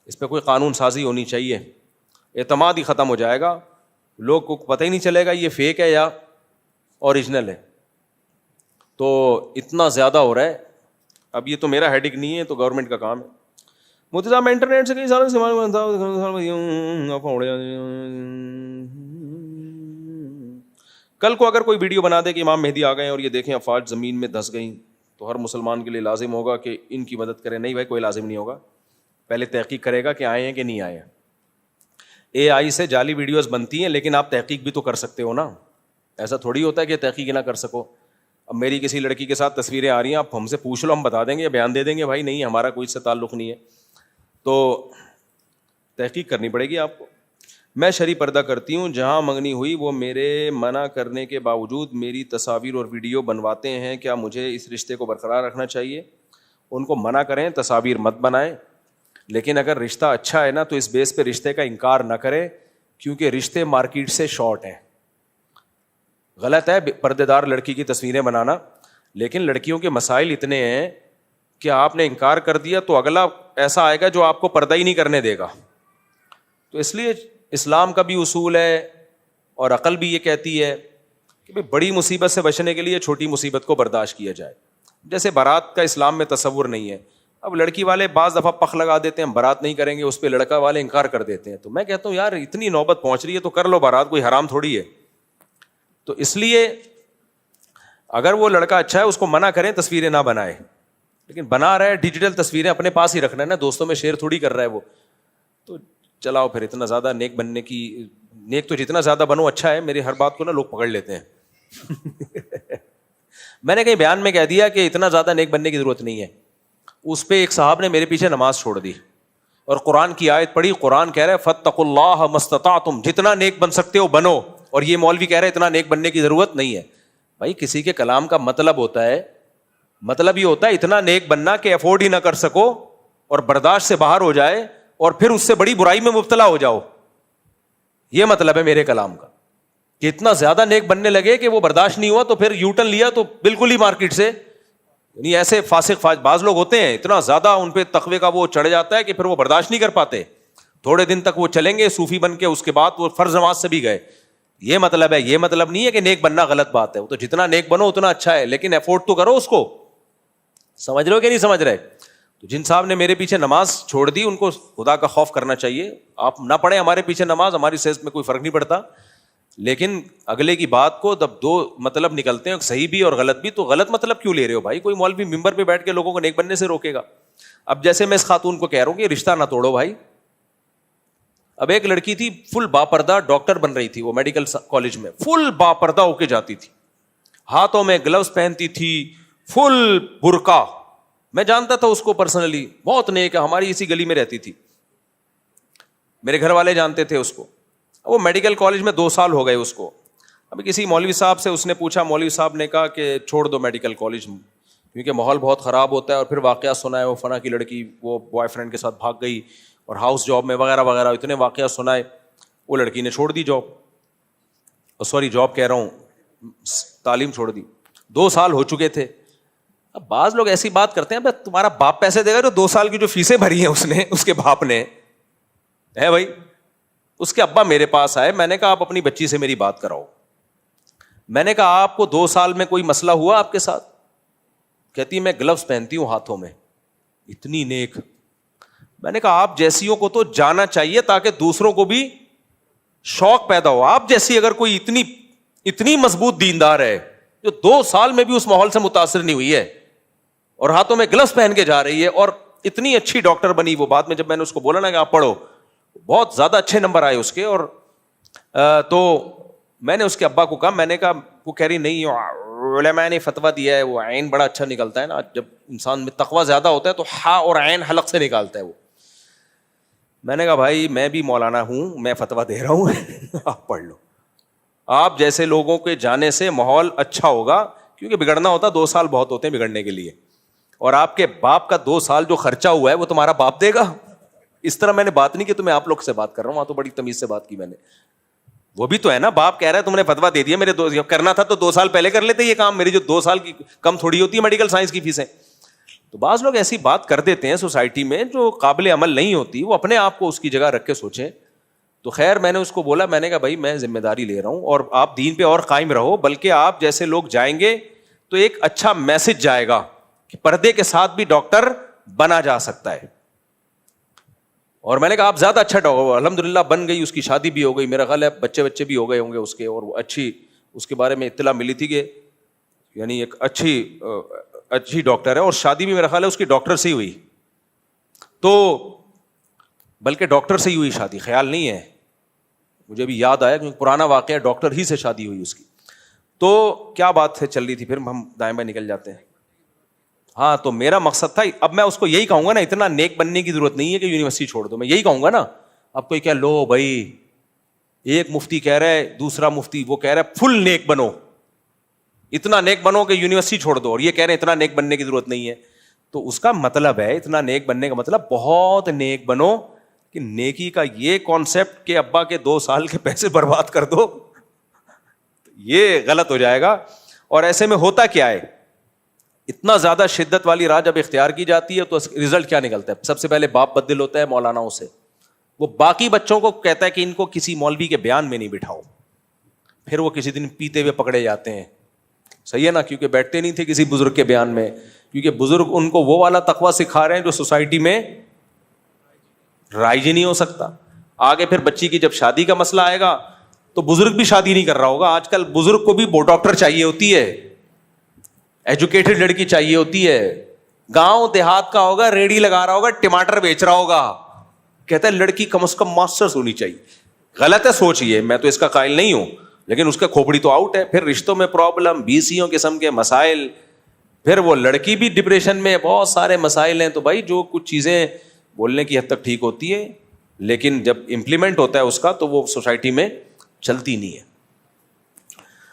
اس پہ کوئی قانون سازی ہونی چاہیے. اعتماد ہی ختم ہو جائے گا، لوگ کو پتہ ہی نہیں چلے گا یہ فیک ہے یا اوریجنل ہے. تو اتنا زیادہ ہو رہا ہے. اب یہ تو میرا ہیڈک نہیں ہے، تو گورنمنٹ کا کام ہے. مفتی صاحب میں انٹرنیٹ سے کئی سالوں سے کل کو اگر کوئی ویڈیو بنا دے کہ امام مہدی آ گئے اور یہ دیکھیں افواج زمین میں دھس گئیں، تو ہر مسلمان کے لیے لازم ہوگا کہ ان کی مدد کرے. نہیں بھائی، کوئی لازم نہیں ہوگا. پہلے تحقیق کرے گا کہ آئے ہیں کہ نہیں آئے ہیں. اے آئی سے جعلی ویڈیوز بنتی ہیں لیکن آپ تحقیق بھی تو کر سکتے ہو نا. ایسا تھوڑی ہوتا ہے کہ تحقیق نہ کر سکو. اب میری کسی لڑکی کے ساتھ تصویریں آ رہی ہیں، آپ ہم سے پوچھ لو، ہم بتا دیں گے، بیان دے دیں گے بھائی نہیں ہمارا کوئی اس سے تعلق نہیں ہے. تو تحقیق کرنی پڑے گی آپ کو. میں شرعی پردہ کرتی ہوں، جہاں منگنی ہوئی وہ میرے منع کرنے کے باوجود میری تصاویر اور ویڈیو بنواتے ہیں، کیا مجھے اس رشتے کو برقرار رکھنا چاہیے؟ ان کو منع کریں، تصاویر مت بنائیں. لیکن اگر رشتہ اچھا ہے نا تو اس بیس پہ رشتے کا انکار نہ کریں، کیونکہ رشتے مارکیٹ سے شارٹ ہیں. غلط ہے پردے دار لڑکی کی تصویریں بنانا، لیکن لڑکیوں کے مسائل اتنے ہیں کہ آپ نے انکار کر دیا تو اگلا ایسا آئے گا جو آپ کو پردہ ہی نہیں کرنے دے گا. تو اس لیے اسلام کا بھی اصول ہے اور عقل بھی یہ کہتی ہے کہ بڑی مصیبت سے بچنے کے لیے چھوٹی مصیبت کو برداشت کیا جائے. جیسے بارات کا اسلام میں تصور نہیں ہے. اب لڑکی والے بعض دفعہ پخ لگا دیتے ہیں، بارات نہیں کریں گے، اس پہ لڑکا والے انکار کر دیتے ہیں. تو میں کہتا ہوں یار اتنی نوبت پہنچ رہی ہے تو کر لو بارات، کوئی حرام تھوڑی ہے. تو اس لیے اگر وہ لڑکا اچھا ہے اس کو منع کریں تصویریں نہ بنائے. لیکن بنا رہا ہے ڈیجیٹل تصویریں اپنے پاس ہی رکھنا ہے نا، دوستوں میں شیئر تھوڑی کر رہا ہے وہ. تو چلاؤ پھر اتنا زیادہ نیک بننے کی، نیک تو جتنا زیادہ بنو اچھا ہے. میری ہر بات کو نا لوگ پکڑ لیتے ہیں. میں نے کہیں بیان میں کہہ دیا کہ اتنا زیادہ نیک بننے کی ضرورت نہیں ہے. اس پہ ایک صاحب نے میرے پیچھے نماز چھوڑ دی اور قرآن کی آیت پڑھی. قرآن کہہ رہا ہے فاتقوا اللہ ما استطعتم، جتنا نیک بن سکتے ہو بنو. اور یہ مولوی کہہ رہے اتنا نیک بننے کی ضرورت نہیں ہے. بھائی کسی کے کلام کا مطلب ہوتا ہے، مطلب یہ ہوتا ہے اتنا نیک بننا کہ افورڈ ہی نہ کر سکو اور برداشت سے باہر ہو جائے اور پھر اس سے بڑی برائی میں مبتلا ہو جاؤ. یہ مطلب ہے میرے کلام کا کہ اتنا زیادہ نیک بننے لگے کہ وہ برداشت نہیں ہوا تو پھر یو ٹرن لیا تو بالکل ہی مارکیٹ سے. یعنی ایسے فاسق بعض لوگ ہوتے ہیں اتنا زیادہ ان پہ تقوی کا وہ چڑھ جاتا ہے کہ پھر وہ برداشت نہیں کر پاتے. تھوڑے دن تک وہ چلیں گے صوفی بن کے، اس کے بعد وہ فرض نماز سے بھی گئے. یہ مطلب ہے. یہ مطلب نہیں ہے کہ نیک بننا غلط بات ہے. وہ تو جتنا نیک بنو اتنا اچھا ہے، لیکن افورڈ تو کرو اس کو. سمجھ رہے ہو کہ نہیں سمجھ رہے؟ تو جن صاحب نے میرے پیچھے نماز چھوڑ دی ان کو خدا کا خوف کرنا چاہیے. آپ نہ پڑھیں ہمارے پیچھے نماز، ہماری صحت میں کوئی فرق نہیں پڑتا. لیکن اگلے کی بات کو جب دو مطلب نکلتے ہیں، صحیح بھی اور غلط بھی، تو غلط مطلب کیوں لے رہے ہو بھائی؟ کوئی مولوی ممبر پہ بیٹھ کے لوگوں کو نیک بننے سے روکے گا؟ اب جیسے میں اس خاتون کو کہہ رہا ہوں کہ رشتہ نہ توڑو بھائی. اب ایک لڑکی تھی فل باپردہ ڈاکٹر بن رہی تھی، وہ میڈیکل کالج میں فل باپردہ ہو کے جاتی تھی، ہاتھوں میں گلوز پہنتی تھی، فل برقع. میں جانتا تھا اس کو پرسنلی، بہت نیک ہے، ہماری اسی گلی میں رہتی تھی، میرے گھر والے جانتے تھے اس کو. وہ میڈیکل کالج میں 2 سال ہو گئے اس کو. ابھی کسی مولوی صاحب سے اس نے پوچھا، مولوی صاحب نے کہا کہ چھوڑ دو میڈیکل کالج کیونکہ ماحول بہت خراب ہوتا ہے. اور پھر واقعہ سنا ہے وہ فنا کی لڑکی وہ بوائے فرینڈ کے ساتھ بھاگ گئی اور ہاؤس جاب میں وغیرہ وغیرہ اتنے واقعات سنائے. وہ لڑکی نے چھوڑ دی جاب، سوری جاب کہہ رہا ہوں، تعلیم چھوڑ دی. 2 سال ہو چکے تھے. اب بعض لوگ ایسی بات کرتے ہیں بھائی تمہارا باپ پیسے دے گا جو 2 سال کی جو فیسیں بھری ہیں اس نے، اس کے باپ نے ہے بھائی. اس کے ابا میرے پاس آئے، میں نے کہا آپ اپنی بچی سے میری بات کراؤ. میں نے کہا آپ کو 2 سال میں کوئی مسئلہ ہوا آپ کے ساتھ؟ کہتی میں گلوز پہنتی ہوں ہاتھوں میں. اتنی نیک. میں نے کہا آپ جیسیوں کو تو جانا چاہیے تاکہ دوسروں کو بھی شوق پیدا ہو. آپ جیسی اگر کوئی اتنی مضبوط دیندار ہے جو 2 سال میں بھی اس ماحول سے متاثر نہیں ہوئی ہے اور ہاتھوں میں گلوز پہن کے جا رہی ہے اور اتنی اچھی ڈاکٹر بنی. وہ بعد میں جب میں نے اس کو بولا نا کہ آپ پڑھو، بہت زیادہ اچھے نمبر آئے اس کے. اور تو میں نے اس کے ابا کو کہا، میں نے کہا، وہ کہہ رہی نہیں علماء نے فتویٰ دیا ہے، وہ عین بڑا اچھا نکلتا ہے نا، جب انسان میں تقویٰ زیادہ ہوتا ہے تو ہا اور عین حلق سے نکالتا ہے وہ. میں نے کہا بھائی میں بھی مولانا ہوں، میں فتویٰ دے رہا ہوں آپ پڑھ لو. آپ جیسے لوگوں کے جانے سے ماحول اچھا ہوگا، کیونکہ بگڑنا ہوتا 2 سال بہت ہوتے ہیں بگڑنے کے لیے. اور آپ کے باپ کا 2 سال جو خرچہ ہوا ہے وہ تمہارا باپ دے گا. اس طرح میں نے بات نہیں کی تو میں آپ لوگ سے بات کر رہا ہوں، وہاں تو بڑی تمیز سے بات کی میں نے. وہ بھی تو ہے نا، باپ کہہ رہا ہے تم نے فتویٰ دے دیا، میرے کرنا تھا تو 2 سال پہلے کر لیتے یہ کام، میری جو 2 سال کی کم تھوڑی ہوتی ہے میڈیکل سائنس کی فیسیں. تو بعض لوگ ایسی بات کر دیتے ہیں سوسائٹی میں جو قابل عمل نہیں ہوتی، وہ اپنے آپ کو اس کی جگہ رکھ کے سوچیں. تو خیر میں نے اس کو بولا، میں نے کہا بھائی میں ذمہ داری لے رہا ہوں اور آپ دین پہ اور قائم رہو، بلکہ آپ جیسے لوگ جائیں گے تو ایک اچھا میسج جائے گا کہ پردے کے ساتھ بھی ڈاکٹر بنا جا سکتا ہے. اور میں نے کہا آپ زیادہ اچھا ڈاکٹر، الحمدللہ بن گئی، اس کی شادی بھی ہو گئی، میرا خیال ہے بچے بھی ہو گئے ہوں گے اس کے. اور وہ اچھی، اس کے بارے میں اطلاع ملی تھی کہ یعنی ایک اچھی ڈاکٹر ہے، اور شادی بھی میرا خیال ہے اس کی ڈاکٹر سے ہی ہوئی. تو بلکہ ڈاکٹر سے ہی ہوئی شادی، خیال نہیں ہے مجھے بھی یاد آیا کیونکہ پرانا واقعہ، ڈاکٹر ہی سے شادی ہوئی اس کی. تو کیا بات چل رہی تھی، پھر ہم دائیں بائیں نکل جاتے ہیں. ہاں تو میرا مقصد تھا، اب میں اس کو یہی کہوں گا نا، اتنا نیک بننے کی ضرورت نہیں ہے کہ یونیورسٹی چھوڑ دو، میں یہی کہوں گا نا. اب کوئی کیا لو بھائی، ایک مفتی کہہ رہا ہے، دوسرا مفتی وہ کہہ رہا ہے فل نیک بنو، اتنا نیک بنو کہ یونیورسٹی چھوڑ دو، اور یہ کہہ رہے ہیں اتنا نیک بننے کی ضرورت نہیں ہے. تو اس کا مطلب ہے، اتنا نیک بننے کا مطلب بہت نیک بنو، کہ نیکی کا یہ کانسیپٹ کہ ابا کے 2 سال کے پیسے برباد کر دو، یہ غلط ہو جائے گا. اور ایسے میں ہوتا کیا ہے، اتنا زیادہ شدت والی راہ جب اختیار کی جاتی ہے تو رزلٹ کیا نکلتا ہے؟ سب سے پہلے باپ بدل ہوتا ہے مولاناؤں سے. وہ باقی بچوں کو کہتا ہے کہ ان کو کسی مولوی کے بیان میں نہیں بٹھاؤ، پھر وہ کسی دن پیتے ہوئے پکڑے جاتے ہیں. صحیح ہے نا، کیونکہ بیٹھتے نہیں تھے کسی بزرگ کے بیان میں، کیونکہ بزرگ ان کو وہ والا تقویٰ سکھا رہے ہیں جو سوسائٹی میں رائج ہی نہیں ہو سکتا. آگے پھر بچی کی جب شادی کا مسئلہ آئے گا تو بزرگ بھی شادی نہیں کر رہا ہوگا. آج کل بزرگ کو بھی ڈاکٹر چاہیے ہوتی ہے، ایجوکیٹڈ لڑکی چاہیے ہوتی ہے. گاؤں دیہات کا ہوگا، ریڑھی لگا رہا ہوگا، ٹماٹر بیچ رہا ہوگا، کہتا ہے لڑکی کم از کم ماسٹرز ہونی چاہیے. غلط ہے سوچ، یہ میں تو اس کا قائل نہیں ہوں، لیکن اس کا کھوپڑی تو آؤٹ ہے. پھر رشتوں میں پرابلم، بیسیوں قسم کے مسائل، پھر وہ لڑکی بھی ڈپریشن میں، بہت سارے مسائل ہیں. تو بھائی جو کچھ چیزیں بولنے کی حد تک ٹھیک ہوتی ہے، لیکن جب امپلیمنٹ ہوتا ہے اس کا تو وہ سوسائٹی میں چلتی نہیں ہے.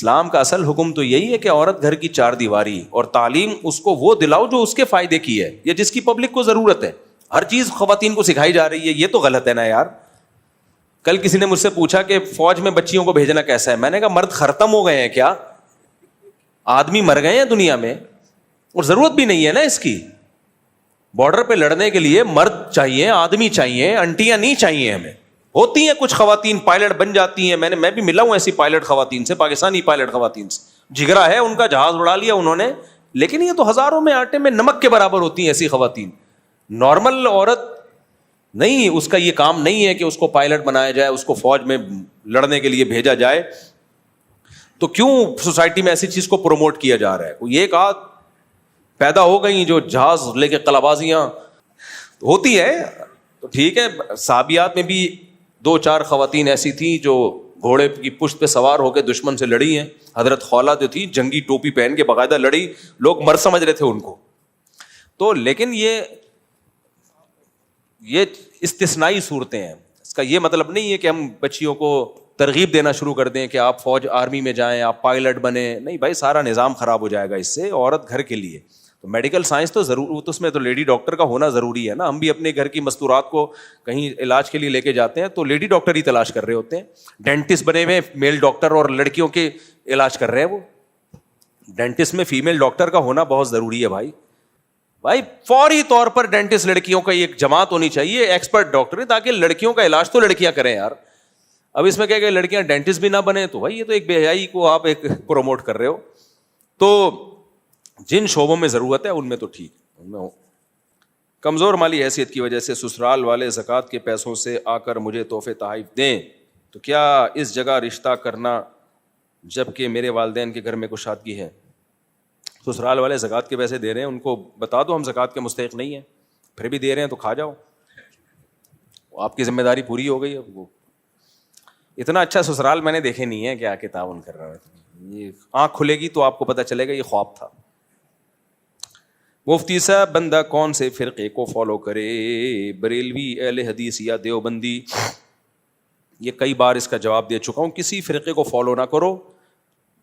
اسلام کا اصل حکم تو یہی ہے کہ عورت گھر کی 4 دیواری، اور تعلیم اس کو وہ دلاؤ جو اس کے فائدے کی ہے یا جس کی پبلک کو ضرورت ہے. ہر چیز خواتین کو سکھائی جا رہی ہے، یہ تو غلط ہے نا یار. کل کسی نے مجھ سے پوچھا کہ فوج میں بچیوں کو بھیجنا کیسا ہے. میں نے کہا مرد ختم ہو گئے ہیں کیا؟ آدمی مر گئے ہیں دنیا میں، اور ضرورت بھی نہیں ہے نا اس کی. بارڈر پہ لڑنے کے لیے مرد چاہیے، آدمی چاہیے، انٹیاں نہیں چاہیے ہمیں. ہوتی ہیں کچھ خواتین پائلٹ بن جاتی ہیں، میں بھی ملا ہوں ایسی پائلٹ خواتین سے، پاکستانی پائلٹ خواتین سے، جگرا ہے ان کا، جہاز اڑا لیا انہوں نے. لیکن یہ تو ہزاروں میں آٹے میں نمک کے برابر ہوتی ہیں ایسی خواتین. نارمل عورت نہیں، اس کا یہ کام نہیں ہے کہ اس کو پائلٹ بنایا جائے، اس کو فوج میں لڑنے کے لیے بھیجا جائے. تو کیوں سوسائٹی میں ایسی چیز کو پروموٹ کیا جا رہا ہے؟ کوئی ایک آدھ پیدا ہو گئی جو جہاز لے کے قلابازیاں ہوتی ہے تو ٹھیک ہے. صحابیات میں بھی 2-4 خواتین ایسی تھیں جو گھوڑے کی پشت پہ سوار ہو کے دشمن سے لڑی ہیں. حضرت خولہ جو تھی جنگی ٹوپی پہن کے باقاعدہ لڑی، لوگ مرد سمجھ رہے تھے ان کو. تو لیکن یہ استثنائی صورتیں ہیں. اس کا یہ مطلب نہیں ہے کہ ہم بچیوں کو ترغیب دینا شروع کر دیں کہ آپ فوج آرمی میں جائیں، آپ پائلٹ بنیں. نہیں بھائی، سارا نظام خراب ہو جائے گا اس سے. عورت گھر کے لیے، تو میڈیکل سائنس تو ضرور، تو اس میں تو لیڈی ڈاکٹر کا ہونا ضروری ہے نا. ہم بھی اپنے گھر کی مستورات کو کہیں علاج کے لیے لے کے جاتے ہیں تو لیڈی ڈاکٹر ہی تلاش کر رہے ہوتے ہیں. ڈینٹسٹ بنے ہوئے میل ڈاکٹر اور لڑکیوں کے علاج کر رہے ہیں. وہ ڈینٹسٹ میں فیمیل ڈاکٹر کا ہونا بہت ضروری ہے بھائی فوری طور پر ڈینٹسٹ لڑکیوں کا ایک جماعت ہونی چاہیے ایکسپرٹ ڈاکٹر، تاکہ لڑکیوں کا علاج تو لڑکیاں کریں یار. اب اس میں کیا کہ لڑکیاں ڈینٹسٹ بھی نہ بنے تو بھائی یہ تو ایک بے حیائی کو آپ ایک پروموٹ کر رہے ہو. تو جن شعبوں میں ضرورت ہے ان میں تو ٹھیک ان میں ہو. کمزور مالی حیثیت کی وجہ سے سسرال والے زکوٰۃ کے پیسوں سے آ کر مجھے تحفے تحائف دیں تو کیا اس جگہ رشتہ کرنا جبکہ میرے والدین کے گھر میں کچھ شادی ہے؟ سسرال والے زکوٰۃ کے پیسے دے رہے ہیں، ان کو بتا دو ہم زکوٰۃ کے مستحق نہیں ہیں، پھر بھی دے رہے ہیں تو کھا جاؤ، آپ کی ذمہ داری پوری ہو گئی. اب وہ اتنا اچھا سسرال میں نے دیکھے نہیں ہے کہ آ کے تعاون کر رہا ہے. یہ آنکھ کھلے گی تو آپ کو پتہ چلے گا یہ خواب تھا. مفتی صاحب بندہ کون سے فرقے کو فالو کرے، بریلوی، اہل حدیث یا دیوبندی؟ یہ کئی بار اس کا جواب دے چکا ہوں. کسی فرقے کو فالو نہ کرو،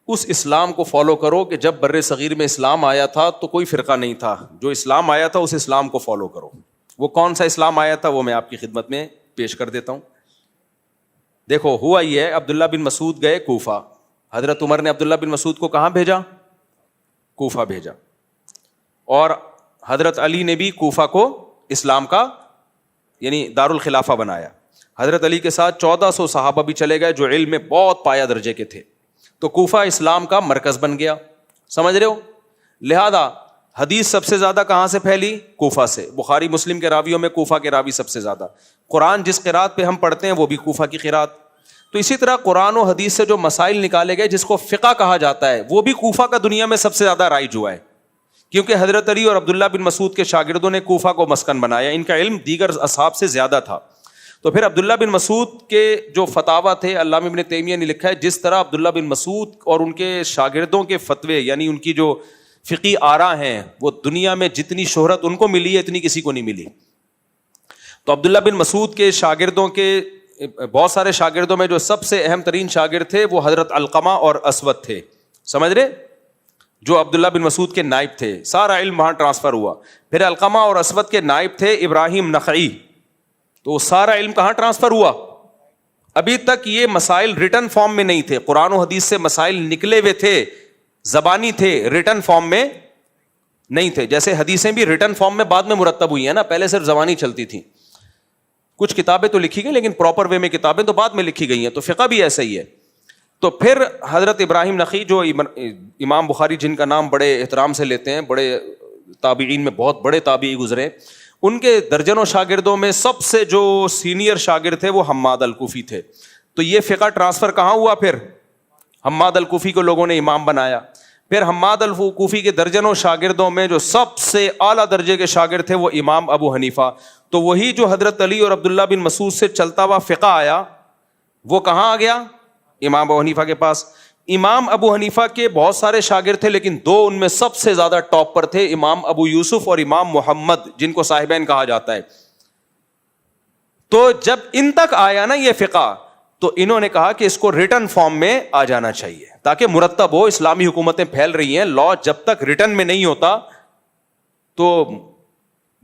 اس اسلام کو فالو کرو کہ جب بر صغیر میں اسلام آیا تھا تو کوئی فرقہ نہیں تھا. جو اسلام آیا تھا اس اسلام کو فالو کرو. وہ کون سا اسلام آیا تھا وہ میں آپ کی خدمت میں پیش کر دیتا ہوں. دیکھو ہوا یہ ہے، عبداللہ بن مسعود گئے کوفہ، حضرت عمر نے عبداللہ بن مسعود کو کہاں بھیجا؟ کوفہ بھیجا. اور حضرت علی نے بھی کوفہ کو اسلام کا یعنی دارالخلافہ بنایا. حضرت علی کے ساتھ 1400 صحابہ بھی چلے گئے جو علم میں بہت پایہ درجے کے تھے. تو کوفہ اسلام کا مرکز بن گیا، سمجھ رہے ہو؟ لہذا حدیث سب سے زیادہ کہاں سے پھیلی؟ کوفہ سے. بخاری مسلم کے راویوں میں کوفہ کے راوی سب سے زیادہ. قرآن جس قرات پہ ہم پڑھتے ہیں وہ بھی کوفہ کی قرات. تو اسی طرح قرآن و حدیث سے جو مسائل نکالے گئے جس کو فقہ کہا جاتا ہے وہ بھی کوفہ کا دنیا میں سب سے زیادہ رائج ہوا ہے، کیونکہ حضرت علی اور عبداللہ بن مسعود کے شاگردوں نے کوفہ کو مسکن بنایا. ان کا علم دیگر اصحاب سے زیادہ تھا. تو پھر عبداللہ بن مسعود کے جو فتاویٰ تھے، علامہ ابن تیمیہ نے لکھا ہے جس طرح عبداللہ بن مسعود اور ان کے شاگردوں کے فتوے یعنی ان کی جو فقی آراء ہیں وہ دنیا میں جتنی شہرت ان کو ملی ہے اتنی کسی کو نہیں ملی. تو عبداللہ بن مسعود کے شاگردوں کے بہت سارے شاگردوں میں جو سب سے اہم ترین شاگرد تھے وہ حضرت علقمہ اور اسود تھے، سمجھ رہے، جو عبداللہ بن مسعود کے نائب تھے. سارا علم وہاں ٹرانسفر ہوا. پھر علقمہ اور اسود کے نائب تھے ابراہیم نخعی، تو سارا علم کہاں ٹرانسفر ہوا؟ ابھی تک یہ مسائل ریٹن فارم میں نہیں تھے. قرآن و حدیث سے مسائل نکلے ہوئے تھے، زبانی تھے، ریٹن فارم میں نہیں تھے. جیسے حدیثیں بھی ریٹن فارم میں بعد میں مرتب ہوئی ہیں نا، پہلے صرف زبانی چلتی تھی. کچھ کتابیں تو لکھی گئی لیکن پراپر وے میں کتابیں تو بعد میں لکھی گئی ہیں. تو فقہ بھی ایسا ہی ہے. تو پھر حضرت ابراہیم نخعی جو امام بخاری جن کا نام بڑے احترام سے لیتے ہیں، بڑے تابعین میں بہت بڑے تابعی گزرے، ان کے درجنوں شاگردوں میں سب سے جو سینئر شاگرد تھے وہ حماد الکوفی تھے. تو یہ فقہ ٹرانسفر کہاں ہوا؟ پھر حماد الکوفی کو لوگوں نے امام بنایا. پھر حماد الکوفی کے درجنوں شاگردوں میں جو سب سے اعلیٰ درجے کے شاگرد تھے وہ امام ابو حنیفہ. تو وہی جو حضرت علی اور عبداللہ بن مسعود سے چلتا ہوا فقہ آیا وہ کہاں آ گیا؟ امام ابو حنیفہ کے پاس. امام ابو حنیفہ کے بہت سارے شاگرد تھے لیکن دو ان میں سب سے زیادہ ٹاپ پر تھے، امام ابو یوسف اور امام محمد جن کو صاحبین کہا جاتا ہے. تو جب ان تک آیا نا یہ فقہ تو انہوں نے کہا کہ اس کو ریٹن فارم میں آ جانا چاہیے تاکہ مرتب ہو. اسلامی حکومتیں پھیل رہی ہیں، لا جب تک ریٹن میں نہیں ہوتا تو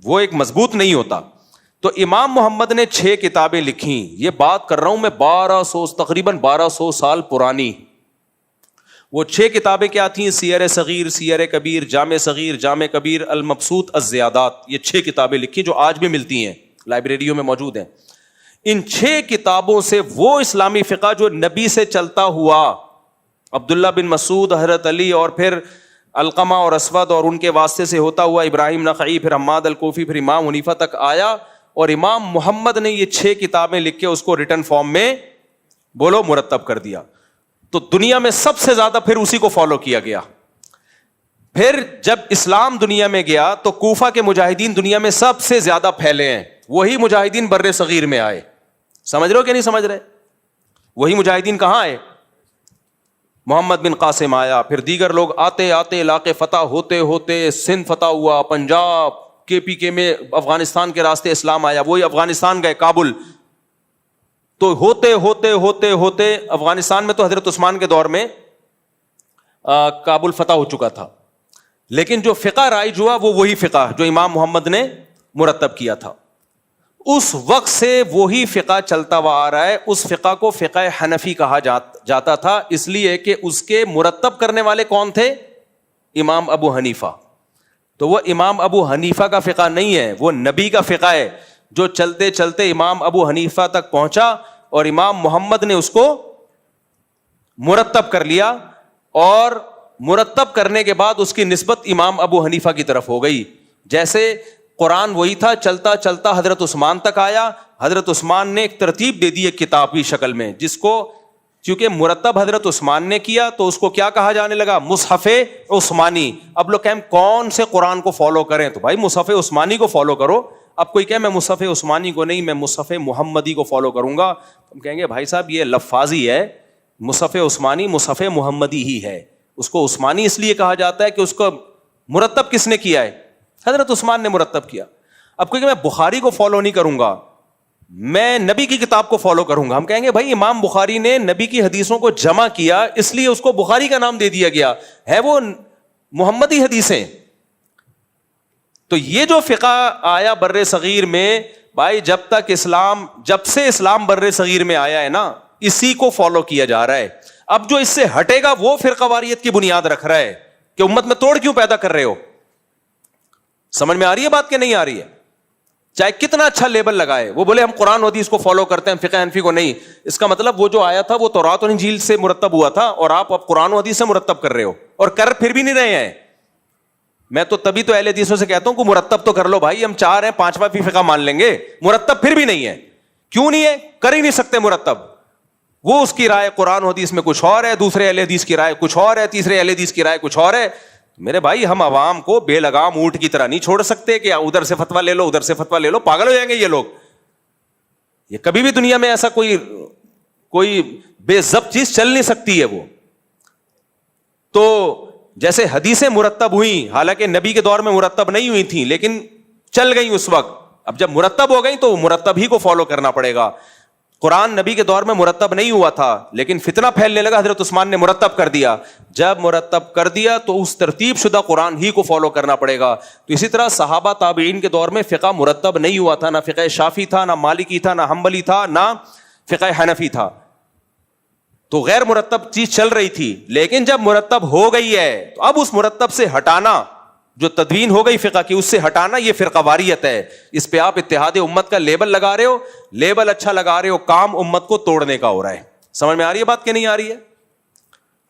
وہ ایک مضبوط نہیں ہوتا. تو امام محمد نے 6 کتابیں لکھیں. یہ بات کر رہا ہوں میں 1200 سال پرانی. وہ 6 کتابیں کیا تھیں؟ سیر صغیر، سیر کبیر، جامع صغیر، جامع کبیر، المبسوط، الزیادات. یہ 6 کتابیں لکھی جو آج بھی ملتی ہیں، لائبریریوں میں موجود ہیں. ان 6 کتابوں سے وہ اسلامی فقہ جو نبی سے چلتا ہوا عبداللہ بن مسعود، حضرت علی اور پھر علقمہ اور اسود اور ان کے واسطے سے ہوتا ہوا ابراہیم نخعی، پھر حماد الکوفی، پھر امام حنیفہ تک آیا. اور امام محمد نے یہ 6 کتابیں لکھ کے اس کو ریٹن فارم میں بولو مرتب کر دیا. تو دنیا میں سب سے زیادہ پھر اسی کو فالو کیا گیا. پھر جب اسلام دنیا میں گیا تو کوفہ کے مجاہدین دنیا میں سب سے زیادہ پھیلے ہیں. وہی مجاہدین بر صغیر میں آئے. سمجھ رہے ہو کہ نہیں سمجھ رہے؟ وہی مجاہدین کہاں آئے؟ محمد بن قاسم آیا، پھر دیگر لوگ آتے آتے علاقے فتح ہوتے ہوتے سندھ فتح ہوا، پنجاب، KPK میں افغانستان کے راستے اسلام آیا. وہی افغانستان گئے، کابل. تو ہوتے ہوتے ہوتے ہوتے افغانستان میں تو حضرت عثمان کے دور میں کابل فتح ہو چکا تھا. لیکن جو فقہ رائج ہوا وہ وہی فقہ جو امام محمد نے مرتب کیا تھا. اس وقت سے وہی فقہ چلتا ہوا آ رہا ہے. اس فقہ کو فقہ حنفی کہا جاتا تھا, اس لیے کہ اس کے مرتب کرنے والے کون تھے؟ امام ابو حنیفہ. تو وہ امام ابو حنیفہ کا فقہ نہیں ہے, وہ نبی کا فقہ ہے جو چلتے چلتے امام ابو حنیفہ تک پہنچا اور امام محمد نے اس کو مرتب کر لیا, اور مرتب کرنے کے بعد اس کی نسبت امام ابو حنیفہ کی طرف ہو گئی. جیسے قرآن وہی تھا, چلتا چلتا حضرت عثمان تک آیا, حضرت عثمان نے ایک ترتیب دے دی ایک کتاب کی شکل میں, جس کو چونکہ مرتب حضرت عثمان نے کیا تو اس کو کیا کہا جانے لگا؟ مصحف عثمانی. اب لوگ کہیں کون سے قرآن کو فالو کریں, تو بھائی مصحف عثمانی کو فالو کرو. اب کوئی کہے میں مصحف عثمانی کو نہیں, میں مصحف محمدی کو فالو کروں گا, ہم کہیں گے بھائی صاحب یہ لفاظی ہے, مصحف عثمانی مصحف محمدی ہی ہے. اس کو عثمانی اس لیے کہا جاتا ہے کہ اس کو مرتب کس نے کیا ہے؟ حضرت عثمان نے مرتب کیا. اب کوئی کہ میں بخاری کو فالو نہیں کروں گا, میں نبی کی کتاب کو فالو کروں گا, ہم کہیں گے بھائی امام بخاری نے نبی کی حدیثوں کو جمع کیا اس لیے اس کو بخاری کا نام دے دیا گیا ہے, وہ محمدی حدیثیں. تو یہ جو فقہ آیا بر صغیر میں, بھائی جب سے اسلام بر صغیر میں آیا ہے نا, اسی کو فالو کیا جا رہا ہے. اب جو اس سے ہٹے گا وہ فرقہ واریت کی بنیاد رکھ رہا ہے کہ امت میں توڑ کیوں پیدا کر رہے ہو. سمجھ میں آ رہی ہے بات کہ نہیں آ رہی ہے؟ چاہے کتنا اچھا لیبل لگائے, وہ بولے ہم قرآن حدیث کو فالو کرتے ہیں, فقہ حنفی کو نہیں. اس کا مطلب وہ جو آیا تھا وہ تورات اور انجیل سے مرتب ہوا تھا, اور آپ اب قرآن و حدیث سے مرتب کر رہے ہو, اور کر پھر بھی نہیں رہے ہیں. میں تو تبھی تو اہل حدیثوں سے کہتا ہوں کہ مرتب تو کر لو بھائی, ہم 4 ہیں 5واں بھی فقہ مان لیں گے, مرتب پھر بھی نہیں ہے. کیوں نہیں ہے؟ کر ہی نہیں سکتے مرتب. وہ اس کی رائے قرآن و حدیث میں کچھ اور ہے, دوسرے اہل حدیث کی رائے کچھ اور ہے, تیسرے اہل حدیث کی رائے کچھ اور ہے. میرے بھائی ہم عوام کو بے لگام اونٹ کی طرح نہیں چھوڑ سکتے کہ ادھر سے فتویٰ لے لو ادھر سے فتویٰ لے لو, پاگل ہو جائیں گے یہ لوگ. یہ کبھی بھی دنیا میں ایسا کوئی بے ضبط چیز چل نہیں سکتی ہے. وہ تو جیسے حدیثیں مرتب ہوئیں, حالانکہ نبی کے دور میں مرتب نہیں ہوئی تھیں لیکن چل گئی اس وقت, اب جب مرتب ہو گئی تو مرتب ہی کو فالو کرنا پڑے گا. قرآن نبی کے دور میں مرتب نہیں ہوا تھا لیکن فتنہ پھیلنے لگا, حضرت عثمان نے مرتب کر دیا. جب مرتب کر دیا تو اس ترتیب شدہ قرآن ہی کو فالو کرنا پڑے گا. تو اسی طرح صحابہ تابعین کے دور میں فقہ مرتب نہیں ہوا تھا, نہ فقہ شافعی تھا, نہ مالکی تھا, نہ حنبلی تھا, نہ فقہ حنفی تھا. تو غیر مرتب چیز چل رہی تھی, لیکن جب مرتب ہو گئی ہے تو اب اس مرتب سے ہٹانا, جو تدوین ہو گئی فقہ کی اس سے ہٹانا, یہ فرقہ واریت ہے. اس پہ آپ اتحاد امت کا لیبل لگا رہے ہو, لیبل اچھا لگا رہے ہو, کام امت کو توڑنے کا ہو رہا ہے. سمجھ میں آ رہی ہے بات کہ نہیں آ رہی ہے؟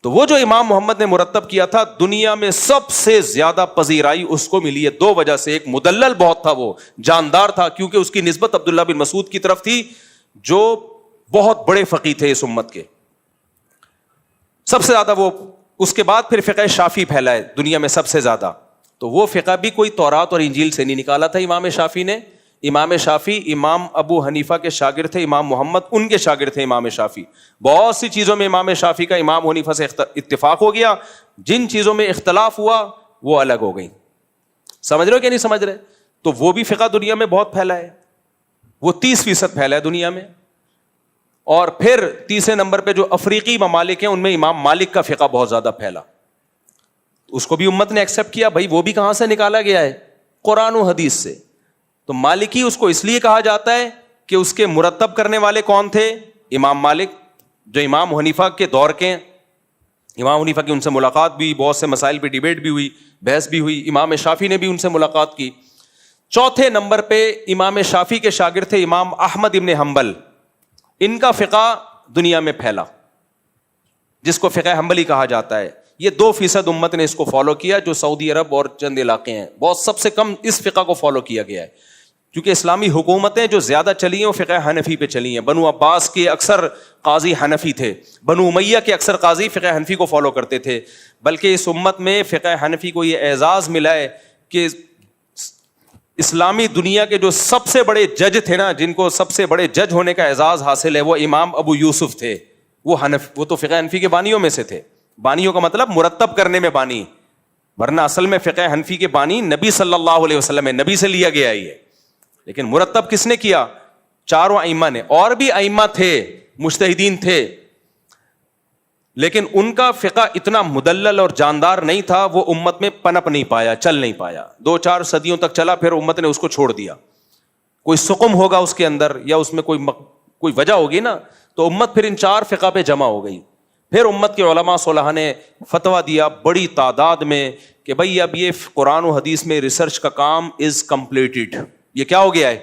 تو وہ جو امام محمد نے مرتب کیا تھا, دنیا میں سب سے زیادہ پذیرائی اس کو ملی ہے 2 وجہ سے. ایک مدلل بہت تھا, وہ جاندار تھا, کیونکہ اس کی نسبت عبداللہ بن مسعود کی طرف تھی جو بہت بڑے فقیہ تھے اس امت کے, سب سے زیادہ. وہ اس کے بعد پھر فقہ شافعی پھیلا ہے دنیا میں سب سے زیادہ. تو وہ فقہ بھی کوئی تورات اور انجیل سے نہیں نکالا تھا امام شافعی نے. امام شافعی امام ابو حنیفہ کے شاگرد تھے, امام محمد ان کے شاگرد تھے امام شافعی. بہت سی چیزوں میں امام شافعی کا امام حنیفہ سے اتفاق ہو گیا, جن چیزوں میں اختلاف ہوا وہ الگ ہو گئی. سمجھ رہے ہو کہ نہیں سمجھ رہے؟ تو وہ بھی فقہ دنیا میں بہت پھیلا ہے, وہ 30% پھیلا ہے دنیا میں. اور پھر تیسرے نمبر پہ جو افریقی ممالک ہیں ان میں امام مالک کا فقہ بہت زیادہ پھیلا, اس کو بھی امت نے ایکسپٹ کیا. بھائی وہ بھی کہاں سے نکالا گیا ہے؟ قرآن و حدیث سے. تو مالکی اس کو اس لیے کہا جاتا ہے کہ اس کے مرتب کرنے والے کون تھے؟ امام مالک, جو امام حنیفہ کے دور کے. امام حنیفہ کی ان سے ملاقات بھی, بہت سے مسائل پہ ڈیبیٹ بھی ہوئی, بحث بھی ہوئی. امام شافعی نے بھی ان سے ملاقات کی. چوتھے نمبر پہ امام شافعی کے شاگرد تھے امام احمد ابن حنبل. ان کا فقہ دنیا میں پھیلا جس کو فقہ حنبلی کہا جاتا ہے. یہ 2% امت نے اس کو فالو کیا, جو سعودی عرب اور چند علاقے ہیں. بہت سب سے کم اس فقہ کو فالو کیا گیا ہے, کیونکہ اسلامی حکومتیں جو زیادہ چلی ہیں وہ فقہ حنفی پہ چلی ہیں. بنو عباس کے اکثر قاضی حنفی تھے, بنو امیہ کے اکثر قاضی فقہ حنفی کو فالو کرتے تھے. بلکہ اس امت میں فقہ حنفی کو یہ اعزاز ملا ہے کہ اسلامی دنیا کے جو سب سے بڑے جج تھے نا, جن کو سب سے بڑے جج ہونے کا اعزاز حاصل ہے, وہ امام ابو یوسف تھے. وہ تو فقہ حنفی کے بانیوں میں سے تھے. بانیوں کا مطلب مرتب کرنے میں بانی, ورنہ اصل میں فقہ حنفی کے بانی نبی صلی اللہ علیہ وسلم ہے, نبی سے لیا گیا ہی ہے. لیکن مرتب کس نے کیا؟ 4 ائمہ نے. اور بھی ائمہ تھے, مجتہدین تھے, لیکن ان کا فقہ اتنا مدلل اور جاندار نہیں تھا, وہ امت میں پنپ نہیں پایا, چل نہیں پایا. 2-4 صدیوں تک چلا, پھر امت نے اس کو چھوڑ دیا. کوئی سقم ہوگا اس کے اندر, یا اس میں کوئی وجہ ہوگی نا, تو امت پھر ان 4 فقہ پہ جمع ہو گئی. پھر امت کے علماء صلحاء نے فتویٰ دیا بڑی تعداد میں کہ بھائی اب یہ قرآن و حدیث میں ریسرچ کا کام از کمپلیٹڈ. یہ کیا ہو گیا ہے؟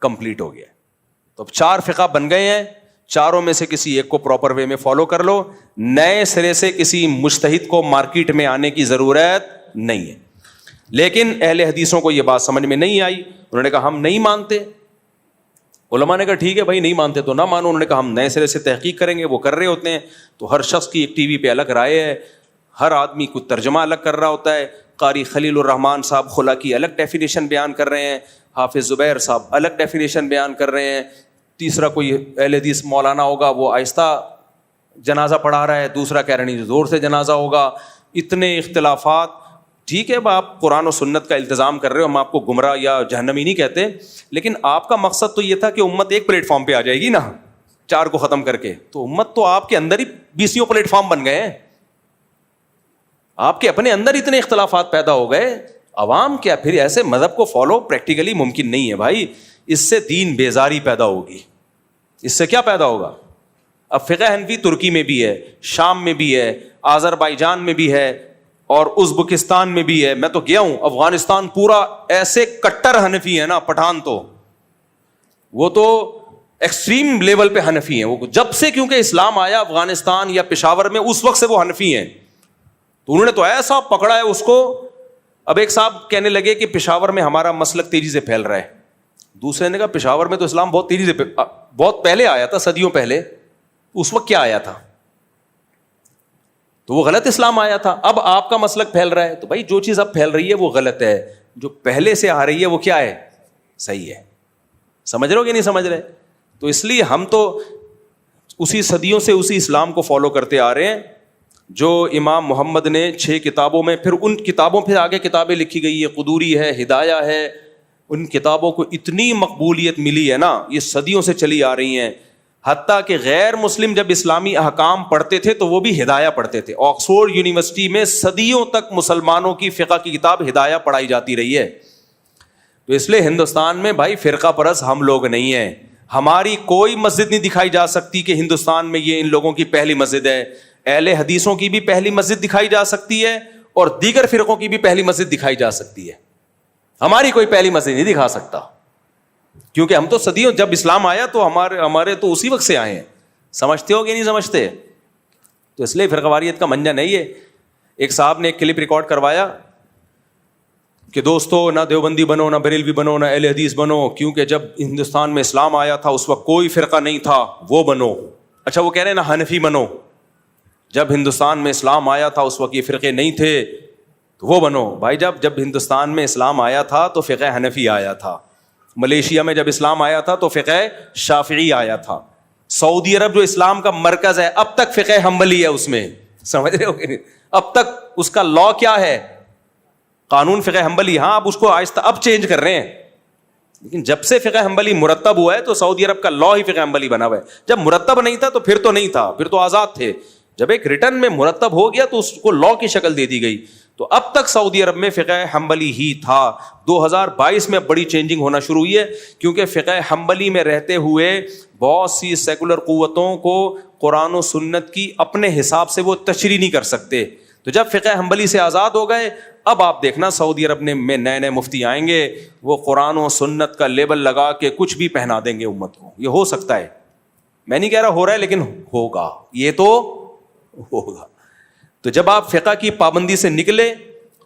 کمپلیٹ ہو گیا ہے. تو اب 4 فقہ بن گئے ہیں, چاروں میں سے کسی ایک کو پراپر وے میں فالو کر لو. نئے سرے سے کسی مجتہد کو مارکیٹ میں آنے کی ضرورت نہیں ہے. لیکن اہل حدیثوں کو یہ بات سمجھ میں نہیں آئی. انہوں نے کہا ہم نہیں مانتے. علماء نے کہا ٹھیک ہے بھائی, نہیں مانتے تو نہ مانو. انہوں نے کہا ہم نئے سرے سے تحقیق کریں گے. وہ کر رہے ہوتے ہیں تو ہر شخص کی ایک ٹی وی پہ الگ رائے ہے, ہر آدمی کوئی ترجمہ الگ کر رہا ہوتا ہے. قاری خلیل الرحمان صاحب خلا کی الگ ڈیفینیشن بیان کر رہے ہیں, حافظ زبیر صاحب الگ ڈیفینیشن بیان کر رہے ہیں, تیسرا کوئی اہل حدیث مولانا ہوگا وہ آہستہ جنازہ پڑھا رہا ہے, دوسرا کہہ رہے نہیں زور سے جنازہ ہوگا. اتنے اختلافات. ٹھیک ہے آپ قرآن و سنت کا التزام کر رہے ہو, ہم آپ کو گمراہ یا جہنمی نہیں کہتے, لیکن آپ کا مقصد تو یہ تھا کہ امت ایک پلیٹ فارم پہ آ جائے گی نا, 4 کو ختم کر کے. تو امت تو آپ کے اندر ہی 20 پلیٹ فارم بن گئے ہیں. آپ کے اپنے اندر اتنے اختلافات پیدا ہو گئے. عوام کیا پھر ایسے مذہب کو فالو پریکٹیکلی ممکن نہیں ہے بھائی. اس سے دین بیزاری پیدا ہوگی. اس سے کیا پیدا ہوگا؟ اب فقہ حنفی ترکی میں بھی ہے, شام میں بھی ہے, آذربائیجان میں بھی ہے, اور ازبکستان میں بھی ہے. میں تو گیا ہوں افغانستان, پورا ایسے کٹر حنفی ہے نا پٹھان, تو وہ تو ایکسٹریم لیول پہ حنفی ہیں. وہ جب سے کیونکہ اسلام آیا افغانستان یا پشاور میں, اس وقت سے وہ حنفی ہیں. تو انہوں نے تو ایسا پکڑا ہے اس کو. اب ایک صاحب کہنے لگے کہ پشاور میں ہمارا مسلک تیزی سے پھیل رہا ہے. دوسرے نے کہا پشاور میں تو اسلام بہت تیزی سے بہت پہلے آیا تھا, صدیوں پہلے. اس وقت کیا آیا تھا؟ تو وہ غلط اسلام آیا تھا. اب آپ کا مسلک پھیل رہا ہے, تو بھائی جو چیز اب پھیل رہی ہے وہ غلط ہے, جو پہلے سے آ رہی ہے وہ کیا ہے؟ صحیح ہے. سمجھ رہے ہو کہ نہیں سمجھ رہے؟ تو اس لیے ہم تو اسی صدیوں سے اسی اسلام کو فالو کرتے آ رہے ہیں جو امام محمد نے 6 کتابوں میں, پھر ان کتابوں پہ آگے کتابیں لکھی گئی ہے, قدوری ہے, ہدایہ ہے. ان کتابوں کو اتنی مقبولیت ملی ہے نا, یہ صدیوں سے چلی آ رہی ہیں. حتیٰ کہ غیر مسلم جب اسلامی احکام پڑھتے تھے تو وہ بھی ہدایہ پڑھتے تھے. آکسفورڈ یونیورسٹی میں صدیوں تک مسلمانوں کی فقہ کی کتاب ہدایہ پڑھائی جاتی رہی ہے. تو اس لیے ہندوستان میں بھائی فرقہ پرست ہم لوگ نہیں ہیں. ہماری کوئی مسجد نہیں دکھائی جا سکتی کہ ہندوستان میں یہ ان لوگوں کی پہلی مسجد ہے. اہل حدیثوں کی بھی پہلی مسجد دکھائی جا سکتی ہے, اور دیگر فرقوں کی بھی پہلی مسجد دکھائی جا سکتی ہے. ہماری کوئی پہلی مسجد نہیں دکھا سکتا, کیونکہ ہم تو صدیوں, جب اسلام آیا تو ہمارے تو اسی وقت سے آئے ہیں. سمجھتے ہو کہ نہیں سمجھتے؟ تو اس لیے فرقہ واریت کا منجا نہیں ہے. ایک صاحب نے ایک کلپ ریکارڈ کروایا کہ دوستو نہ دیوبندی بنو, نہ بریلوی بنو, نہ اہل حدیث بنو, کیونکہ جب ہندوستان میں اسلام آیا تھا اس وقت کوئی فرقہ نہیں تھا, وہ بنو. اچھا وہ کہہ رہے ہیں نا حنفی بنو, جب ہندوستان میں اسلام آیا تھا اس وقت یہ فرقے نہیں تھے تو وہ بنو. بھائی جب ہندوستان میں اسلام آیا تھا تو فقہ حنفی آیا تھا. ملیشیا میں جب اسلام آیا تھا تو فقہ شافعی آیا تھا. سعودی عرب جو اسلام کا مرکز ہے اب تک فقہ حنبلی ہے اس میں. سمجھ رہے ہو کہ نہیں؟ اب تک اس کا لا کیا ہے؟ قانون فقہ حنبلی. ہاں اب اس کو آہستہ اب چینج کر رہے ہیں, لیکن جب سے فقہ حنبلی مرتب ہوا ہے تو سعودی عرب کا لا ہی فقہ حنبلی بنا ہوا ہے. جب مرتب نہیں تھا تو پھر تو نہیں تھا, پھر تو آزاد تھے. جب ایک ریٹرن میں مرتب ہو گیا تو اس کو لا کی شکل دے دی گئی. تو اب تک سعودی عرب میں فقہ حنبلی ہی تھا. 2022 میں بڑی چینجنگ ہونا شروع ہوئی ہے, کیونکہ فقہ حنبلی میں رہتے ہوئے بہت سی سیکولر قوتوں کو قرآن و سنت کی اپنے حساب سے وہ تشریح نہیں کر سکتے. تو جب فقہ حنبلی سے آزاد ہو گئے, اب آپ دیکھنا سعودی عرب میں نئے مفتی آئیں گے, وہ قرآن و سنت کا لیبل لگا کے کچھ بھی پہنا دیں گے امت کو. یہ ہو سکتا ہے, میں نہیں کہہ رہا ہو رہا ہے, لیکن ہوگا, یہ تو ہوگا. تو جب آپ فقہ کی پابندی سے نکلے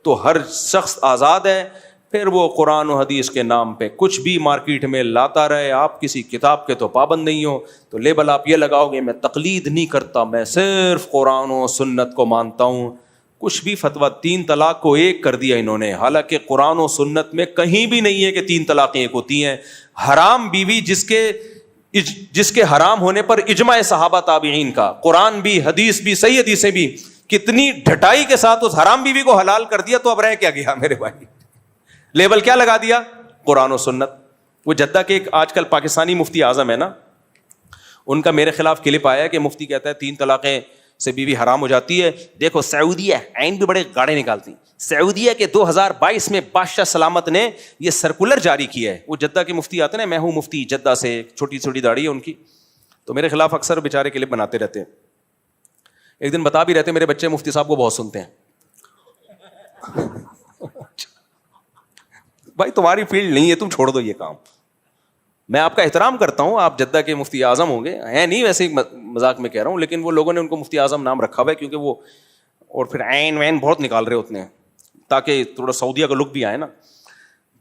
تو ہر شخص آزاد ہے. پھر وہ قرآن و حدیث کے نام پہ کچھ بھی مارکیٹ میں لاتا رہے, آپ کسی کتاب کے تو پابند نہیں ہو, تو لیبل آپ یہ لگاؤ گے میں تقلید نہیں کرتا, میں صرف قرآن و سنت کو مانتا ہوں. کچھ بھی فتویٰ, 3 طلاق کو 1 کر دیا انہوں نے, حالانکہ قرآن و سنت میں کہیں بھی نہیں ہے کہ 3 طلاقیں 1 ہوتی ہیں. حرام بیوی جس کے حرام ہونے پر اجماع صحابہ تابعین کا, قرآن بھی حدیث بھی صحیح حدیثیں بھی کتنی ڈھٹائی کے ساتھ اس حرام بیوی کو حلال کر دیا, تو اب رہ کیا گیا میرے بھائی؟ لیبل کیا لگا دیا؟ قرآن و سنت. وہ جدہ کے ایک آج کل پاکستانی مفتی اعظم ہے نا, ان کا میرے خلاف کلپ آیا کہ مفتی کہتا ہے 3 طلاقیں سے بیوی حرام ہو جاتی ہے. دیکھو سعودیہ عین بھی بڑے گاڑے نکالتی. سعودیہ کے 2022 میں بادشاہ سلامت نے یہ سرکولر جاری کیا ہے. وہ جدہ کے مفتی آتے ہیں نا, میں ہوں مفتی جدہ سے, چھوٹی چھوٹی داڑھی ہے ان کی, تو میرے خلاف اکثر بیچارے کلپ بناتے رہتے ہیں. ایک دن بتا بھی رہتے میرے بچے مفتی صاحب کو بہت سنتے ہیں. بھائی تمہاری فیلڈ نہیں ہے, تم چھوڑ دو یہ کام. میں آپ کا احترام کرتا ہوں, آپ جدہ کے مفتی اعظم ہوں گے, ہیں نہیں ویسے ہی مذاق میں کہہ رہا ہوں, لیکن وہ لوگوں نے ان کو مفتی اعظم نام رکھا ہوا ہے کیونکہ وہ, اور پھر عین وین بہت نکال رہے ہوتے ہیں تاکہ تھوڑا سعودیہ کا لک بھی آئے نا.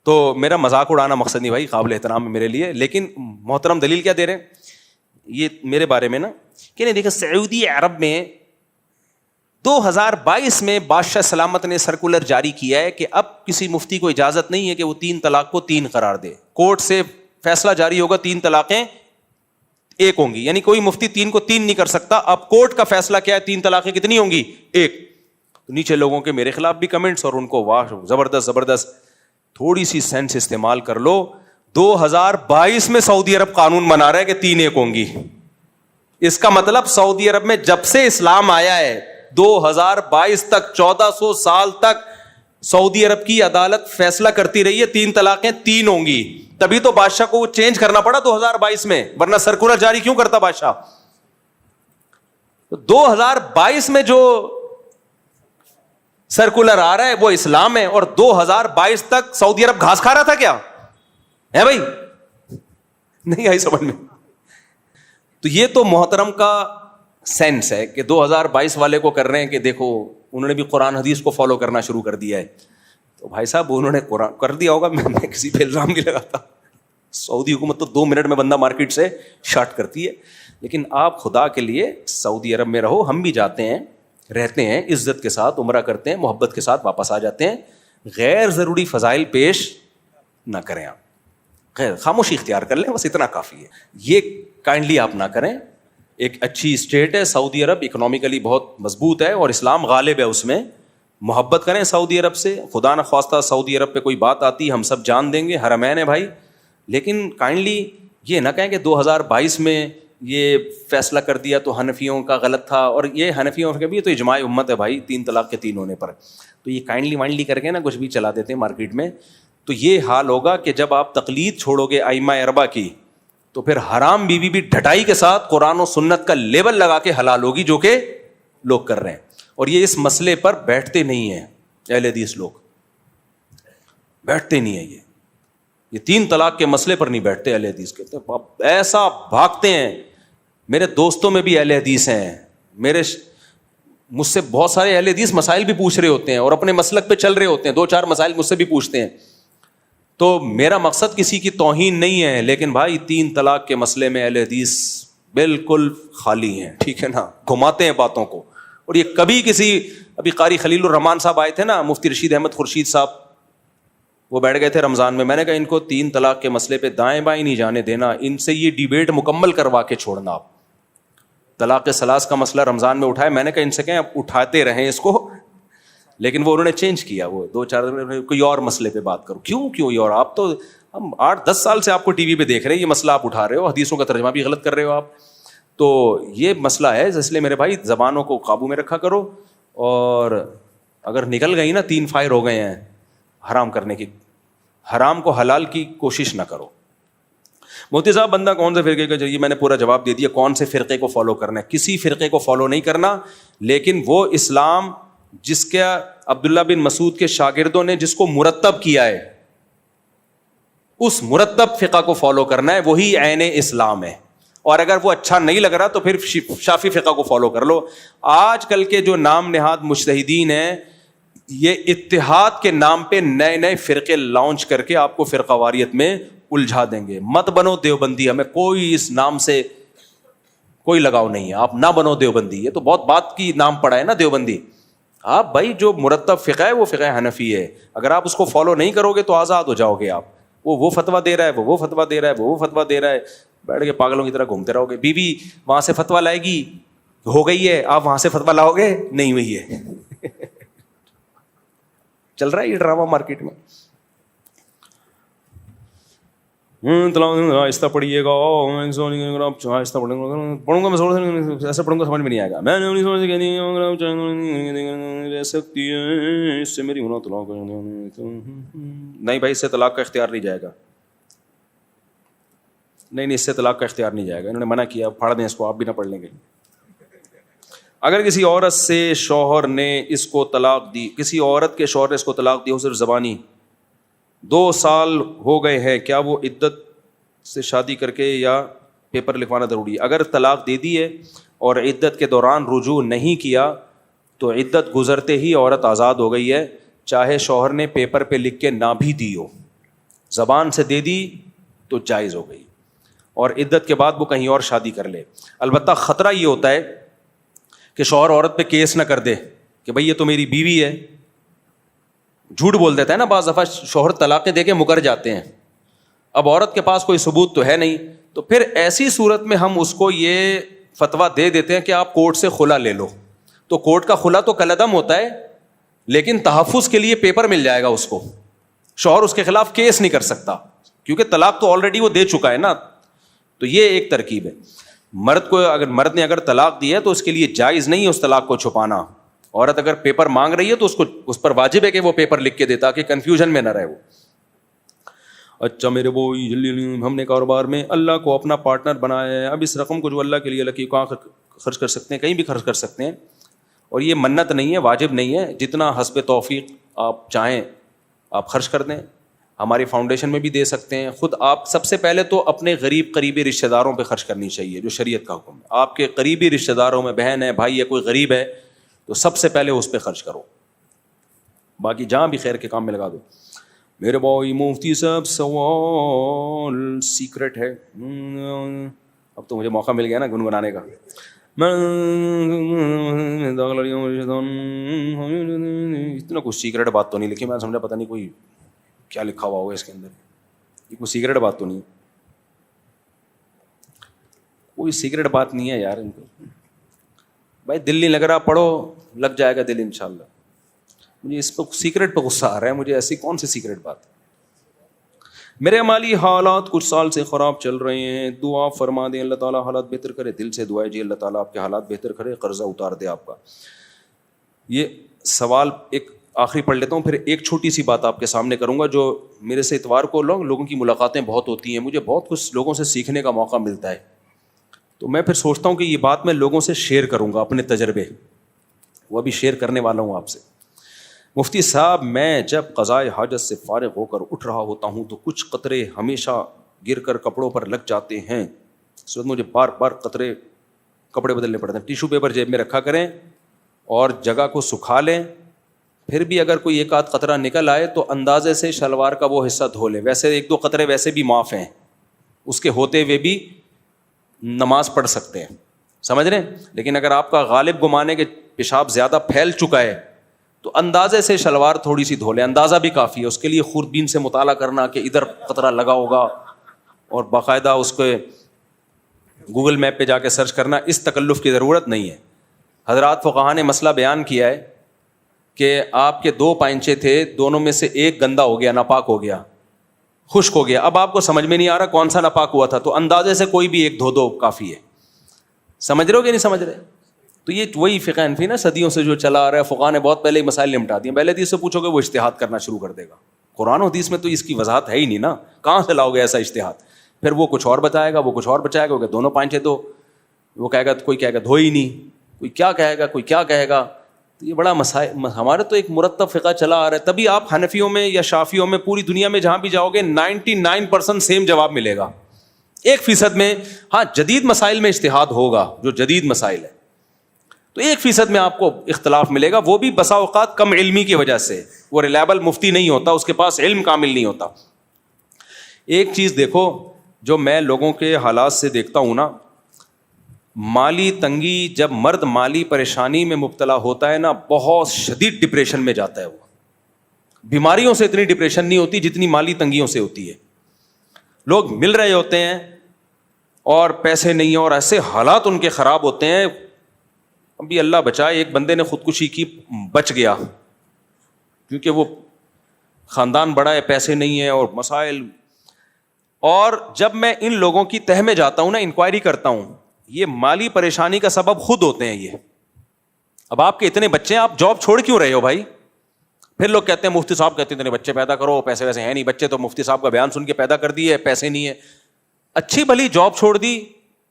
تو میرا مذاق اڑانا مقصد نہیں بھائی, قابل احترام ہے میرے لیے. لیکن محترم دلیل کیا دے رہے ہیں یہ میرے بارے میں نا, کہ نہیں دیکھیں سعودی عرب میں 2022 میں بادشاہ سلامت نے سرکولر جاری کیا ہے کہ اب کسی مفتی کو اجازت نہیں ہے کہ وہ 3 طلاق کو 3 قرار دے. کورٹ سے فیصلہ جاری ہوگا 3 طلاقیں 1 ہوں گی, یعنی کوئی مفتی 3 کو 3 نہیں کر سکتا. اب کورٹ کا فیصلہ کیا ہے, 3 طلاقیں کتنی ہوں گی, 1. تو نیچے لوگوں کے میرے خلاف بھی کمنٹس, اور ان کو واہ زبردست. تھوڑی سی سینس استعمال کر لو. 2022 میں سعودی عرب قانون بنا رہا ہے کہ 3 1 ہوں گی. اس کا مطلب سعودی عرب میں جب سے اسلام آیا ہے 2022 تک 1400 سال تک سعودی عرب کی عدالت فیصلہ کرتی رہی ہے 3 طلاقیں 3 ہوں گی. تبھی تو بادشاہ کو چینج کرنا پڑا 2022 میں, ورنہ سرکولر جاری کیوں کرتا بادشاہ. 2022 میں جو سرکولر آ رہا ہے وہ اسلام ہے, اور 2022 تک سعودی عرب گھاس کھا رہا تھا کیا ہے بھائی, نہیں آئی سمجھ میں. تو یہ تو محترم کا سینس ہے کہ 2022 والے کو کر رہے ہیں کہ دیکھو انہوں نے بھی قرآن حدیث کو فالو کرنا شروع کر دیا ہے. تو بھائی صاحب انہوں نے قرآن کر دیا ہوگا, میں کسی پہ الزام نہیں لگاتا. سعودی حکومت تو 2 منٹ میں بندہ مارکیٹ سے شارٹ کرتی ہے. لیکن آپ خدا کے لیے سعودی عرب میں رہو, ہم بھی جاتے ہیں, رہتے ہیں, عزت کے ساتھ عمرہ کرتے ہیں, محبت کے ساتھ واپس آ جاتے ہیں. غیر ضروری فضائل پیش نہ کریں, آپ غیر خاموشی اختیار کر لیں, بس اتنا کافی ہے. یہ کائنڈلی آپ نہ کریں. ایک اچھی اسٹیٹ ہے سعودی عرب, اکنامیکلی بہت مضبوط ہے اور اسلام غالب ہے اس میں. محبت کریں سعودی عرب سے. خدا نہ خواستہ سعودی عرب پہ کوئی بات آتی ہم سب جان دیں گے, حرمین ہے بھائی. لیکن کائنڈلی یہ نہ کہیں کہ 2022 میں یہ فیصلہ کر دیا تو حنفیوں کا غلط تھا, اور یہ حنفیوں کے بھی تو اجماع امت ہے بھائی 3 طلاق کے 3 ہونے پر. تو یہ کائنڈلی وائنڈلی کر کے نا کچھ بھی چلا دیتے ہیں مارکیٹ میں. تو یہ حال ہوگا کہ جب آپ تقلید چھوڑو گے ائمہ اربعہ کی, تو پھر حرام بیوی بھی ڈھٹائی کے ساتھ قرآن و سنت کا لیبل لگا کے حلال ہوگی, جو کہ لوگ کر رہے ہیں. اور یہ اس مسئلے پر بیٹھتے نہیں ہیں اہل حدیث لوگ, بیٹھتے نہیں ہیں. یہ 3 طلاق کے مسئلے پر نہیں بیٹھتے اہل حدیث کے, ایسا بھاگتے ہیں. میرے دوستوں میں بھی اہل حدیث ہیں, مجھ سے بہت سارے اہل حدیث مسائل بھی پوچھ رہے ہوتے ہیں اور اپنے مسلک پہ چل رہے ہوتے ہیں, 2-4 مسائل مجھ سے بھی پوچھتے ہیں. تو میرا مقصد کسی کی توہین نہیں ہے, لیکن بھائی 3 طلاق کے مسئلے میں اہل حدیث بالکل خالی ہیں, ٹھیک ہے نا, گھماتے ہیں باتوں کو. اور یہ کبھی کسی, ابھی قاری خلیل الرحمان صاحب آئے تھے نا, مفتی رشید احمد خورشید صاحب, وہ بیٹھ گئے تھے رمضان میں. میں نے کہا ان کو 3 طلاق کے مسئلے پہ دائیں بائیں نہیں جانے دینا, ان سے یہ ڈیبیٹ مکمل کروا کے چھوڑنا. آپ طلاق ثلاث کا مسئلہ رمضان میں اٹھائے, میں نے کہا ان سے کہیں آپ اٹھاتے رہیں اس کو, لیکن وہ انہوں نے چینج کیا. وہ 2-4 دن کوئی اور مسئلے پہ بات کرو. کیوں اور آپ تو ہم 8-10 سال سے آپ کو ٹی وی پہ دیکھ رہے ہیں, یہ مسئلہ آپ اٹھا رہے ہو, حدیثوں کا ترجمہ بھی غلط کر رہے ہو آپ. تو یہ مسئلہ ہے, اس لیے میرے بھائی زبانوں کو قابو میں رکھا کرو. اور اگر نکل گئی نا 3 فائر ہو گئے ہیں حرام کرنے کی, حرام کو حلال کی کوشش نہ کرو. مفتی صاحب بندہ کون سے فرقے کا چاہیے, میں نے پورا جواب دے دیا. کون سے فرقے کو فالو کرنا ہے, کسی فرقے کو فالو نہیں کرنا, لیکن وہ اسلام جس کا عبداللہ بن مسعود کے شاگردوں نے جس کو مرتب کیا ہے, اس مرتب فقہ کو فالو کرنا ہے, وہی عین اسلام ہے. اور اگر وہ اچھا نہیں لگ رہا تو پھر شافعی فقہ کو فالو کر لو. آج کل کے جو نام نہاد مجتہدین ہیں, یہ اتحاد کے نام پہ نئے فرقے لانچ کر کے آپ کو فرقہ واریت میں الجھا دیں گے. مت بنو دیوبندی, ہمیں کوئی اس نام سے کوئی لگاؤ نہیں ہے, آپ نہ بنو دیوبندی. یہ تو بہت بات کی نام پڑا ہے نا دیوبندی. آپ بھائی جو مرتب فقہ ہے وہ فقہ حنفی ہے, اگر آپ اس کو فالو نہیں کرو گے تو آزاد ہو جاؤ گے. آپ وہ فتویٰ دے رہا ہے, وہ فتویٰ دے رہا ہے, وہ فتویٰ دے رہا ہے, بیٹھ کے پاگلوں کی طرح گھومتے رہو گے. بیوی وہاں سے فتویٰ لائے گی, ہو گئی ہے, آپ وہاں سے فتویٰ لاؤ گے, نہیں ہوئی ہے. چل رہا ہے یہ ڈرامہ مارکیٹ میں. آہستہ پڑھیے گا، آہستہ پڑھوں گا میں ایسا پڑھوں گا سمجھ میں نہیں آئے گا، میں نہیں سمجھ سکتی ہے اس سے میری ہونا طلاق نہیں بھائی، اس سے طلاق کا اختیار نہیں جائے گا، نہیں اس سے طلاق کا اختیار نہیں جائے گا، انہوں نے منع کیا، پھاڑ دیں اس کو، آپ بھی نہ پڑھ لیں گے۔ اگر کسی عورت سے شوہر نے اس کو طلاق دی، کسی عورت کے شوہر نے اس کو طلاق دی ہو صرف زبانی، 2 سال ہو گئے ہیں، کیا وہ عدت سے شادی کر کے یا پیپر لکھوانا ضروری ہے؟ اگر طلاق دے دی ہے اور عدت کے دوران رجوع نہیں کیا تو عدت گزرتے ہی عورت آزاد ہو گئی ہے، چاہے شوہر نے پیپر پہ لکھ کے نہ بھی دی ہو، زبان سے دے دی تو جائز ہو گئی، اور عدت کے بعد وہ کہیں اور شادی کر لے۔ البتہ خطرہ یہ ہوتا ہے کہ شوہر عورت پہ کیس نہ کر دے کہ بھئی یہ تو میری بیوی ہے، جھوٹ بول دیتا ہے نا، بعض دفعہ شوہر طلاقیں دے کے مکر جاتے ہیں، اب عورت کے پاس کوئی ثبوت تو ہے نہیں، تو پھر ایسی صورت میں ہم اس کو یہ فتویٰ دے دیتے ہیں کہ آپ کورٹ سے خلا لے لو، تو کورٹ کا خلا تو کالعدم ہوتا ہے، لیکن تحفظ کے لیے پیپر مل جائے گا اس کو، شوہر اس کے خلاف کیس نہیں کر سکتا کیونکہ طلاق تو آلریڈی وہ دے چکا ہے نا۔ تو یہ ایک ترکیب ہے۔ مرد نے اگر طلاق دی ہے تو اس کے لیے جائز نہیں ہے اس طلاق کو چھپانا، عورت اگر پیپر مانگ رہی ہے تو اس پر واجب ہے کہ وہ پیپر لکھ کے دے تاکہ کنفیوژن میں نہ رہے وہ۔ اچھا میرے بھائی، ہم نے کاروبار میں اللہ کو اپنا پارٹنر بنایا ہے، اب اس رقم کو جو اللہ کے لیے لکی کہاں خرچ کر سکتے ہیں؟ کہیں بھی خرچ کر سکتے ہیں، اور یہ منت نہیں ہے، واجب نہیں ہے، جتنا حسب توفیق آپ چاہیں آپ خرچ کر دیں، ہماری فاؤنڈیشن میں بھی دے سکتے ہیں، خود آپ سب سے پہلے تو اپنے قریبی رشتہ داروں پہ خرچ کرنی چاہیے، جو شریعت کا حکم ہے، آپ کے قریبی رشتہ داروں میں بہن ہے، بھائی ہے، کوئی غریب ہے تو سب سے پہلے اس پہ خرچ کرو، باقی جہاں بھی خیر کے کام میں لگا دو۔ میرے بھائی مفتی صاحب سوال سیکرٹ ہے، اب تو مجھے موقع مل گیا نا گنگنانے کا، اتنا کچھ سیکرٹ بات تو نہیں لکھی، میں سمجھا پتہ نہیں کوئی کیا لکھا ہوا ہوگا اس کے اندر، یہ کوئی سیکرٹ بات تو نہیں، کوئی سیکرٹ بات نہیں ہے یار، ان کو بھائی دل نہیں لگ رہا، پڑھو لگ جائے گا دل انشاءاللہ۔ مجھے اس پہ سیکرٹ پہ غصہ آ رہا ہے، مجھے ایسی کون سی سیکرٹ بات؟ میرے مالی حالات کچھ سال سے خراب چل رہے ہیں، دعا فرما دیں اللہ تعالیٰ حالات بہتر کرے، دل سے دعائیں جی اللہ تعالیٰ آپ کے حالات بہتر کرے، قرضہ اتار دے آپ کا۔ یہ سوال ایک آخری پڑھ لیتا ہوں، پھر ایک چھوٹی سی بات آپ کے سامنے کروں گا، جو میرے سے اتوار کو لوگوں کی ملاقاتیں بہت ہوتی ہیں، مجھے بہت کچھ لوگوں سے سیکھنے کا موقع ملتا ہے، تو میں پھر سوچتا ہوں کہ یہ بات میں لوگوں سے شیئر کروں گا، اپنے تجربے وہ بھی شیئر کرنے والا ہوں آپ سے۔ مفتی صاحب میں جب قضائے حاجت سے فارغ ہو کر اٹھ رہا ہوتا ہوں تو کچھ قطرے ہمیشہ گر کر کپڑوں پر لگ جاتے ہیں، اس وقت مجھے بار بار کپڑے بدلنے پڑتے ہیں، ٹیشو پیپر جیب میں رکھا کریں اور جگہ کو سکھا لیں، پھر بھی اگر کوئی ایک آدھ قطرہ نکل آئے تو اندازے سے شلوار کا وہ حصہ دھو لیں، ویسے 1-2 قطرے ویسے بھی معاف ہیں، اس کے ہوتے ہوئے بھی نماز پڑھ سکتے ہیں، سمجھ رہے ہیں؟ لیکن اگر آپ کا غالب گمانے کے پیشاب زیادہ پھیل چکا ہے تو اندازے سے شلوار تھوڑی سی دھو لیں، اندازہ بھی کافی ہے، اس کے لیے خوردبین سے مطالعہ کرنا کہ ادھر قطرہ لگا ہوگا اور باقاعدہ اس کو گوگل میپ پہ جا کے سرچ کرنا، اس تکلف کی ضرورت نہیں ہے۔ حضرات فقہاء نے مسئلہ بیان کیا ہے کہ آپ کے 2 پائنچے تھے، دونوں میں سے ایک گندا ہو گیا، ناپاک ہو گیا، خشک ہو گیا، اب آپ کو سمجھ میں نہیں آ رہا کون سا ناپاک ہوا تھا، تو اندازے سے کوئی بھی ایک دھو دو کافی ہے، سمجھ رہے ہو کہ نہیں سمجھ رہے؟ تو یہ وہی فقہ حنفی نا صدیوں سے جو چلا آ رہا ہے، فقہاء نے بہت پہلے ہی مسائل نمٹا دیے، پہلے حدیث سے پوچھو گے وہ اجتہاد کرنا شروع کر دے گا، قرآن و حدیث میں تو اس کی وضاحت ہے ہی نہیں نا، کہاں سے لاؤ گے ایسا اجتہاد؟ پھر وہ کچھ اور بتائے گا، وہ کچھ اور بچائے گا کہ دونوں پائنچے دو، وہ کہے گا کوئی کہے گا دھو ہی نہیں، کوئی کیا کہے گا، کوئی کیا کہے گا، تو یہ بڑا مسائل، ہمارے تو ایک مرتب فقہ چلا آ رہا ہے، تبھی آپ حنفیوں میں یا شافیوں میں پوری دنیا میں جہاں بھی جاؤ گے 99% سیم جواب ملے گا، 1% میں ہاں جدید مسائل میں اجتہاد ہوگا، جو جدید مسائل ہے تو 1% میں آپ کو اختلاف ملے گا، وہ بھی بسا اوقات کم علمی کی وجہ سے، وہ ریلائبل مفتی نہیں ہوتا، اس کے پاس علم کامل نہیں ہوتا۔ ایک چیز دیکھو جو میں لوگوں کے حالات سے دیکھتا ہوں نا، مالی تنگی، جب مرد مالی پریشانی میں مبتلا ہوتا ہے نا، بہت شدید ڈپریشن میں جاتا ہے، وہ بیماریوں سے اتنی ڈپریشن نہیں ہوتی جتنی مالی تنگیوں سے ہوتی ہے۔ لوگ مل رہے ہوتے ہیں اور پیسے نہیں ہیں اور ایسے حالات ان کے خراب ہوتے ہیں، ابھی اللہ بچائے ایک بندے نے خودکشی کی، بچ گیا کیونکہ وہ خاندان بڑا ہے، پیسے نہیں ہیں اور مسائل، اور جب میں ان لوگوں کی تہ میں جاتا ہوں نا, انکوائری کرتا ہوں, یہ مالی پریشانی کا سبب خود ہوتے ہیں یہ. اب آپ کے اتنے بچے ہیں, آپ جاب چھوڑ کیوں رہے ہو بھائی؟ پھر لوگ کہتے ہیں مفتی صاحب کہتے ہیں اتنے بچے پیدا کرو, پیسے ویسے ہیں نہیں, بچے تو مفتی صاحب کا بیان سن کے پیدا کر دیے, پیسے نہیں ہے. اچھی بھلی جاب چھوڑ دی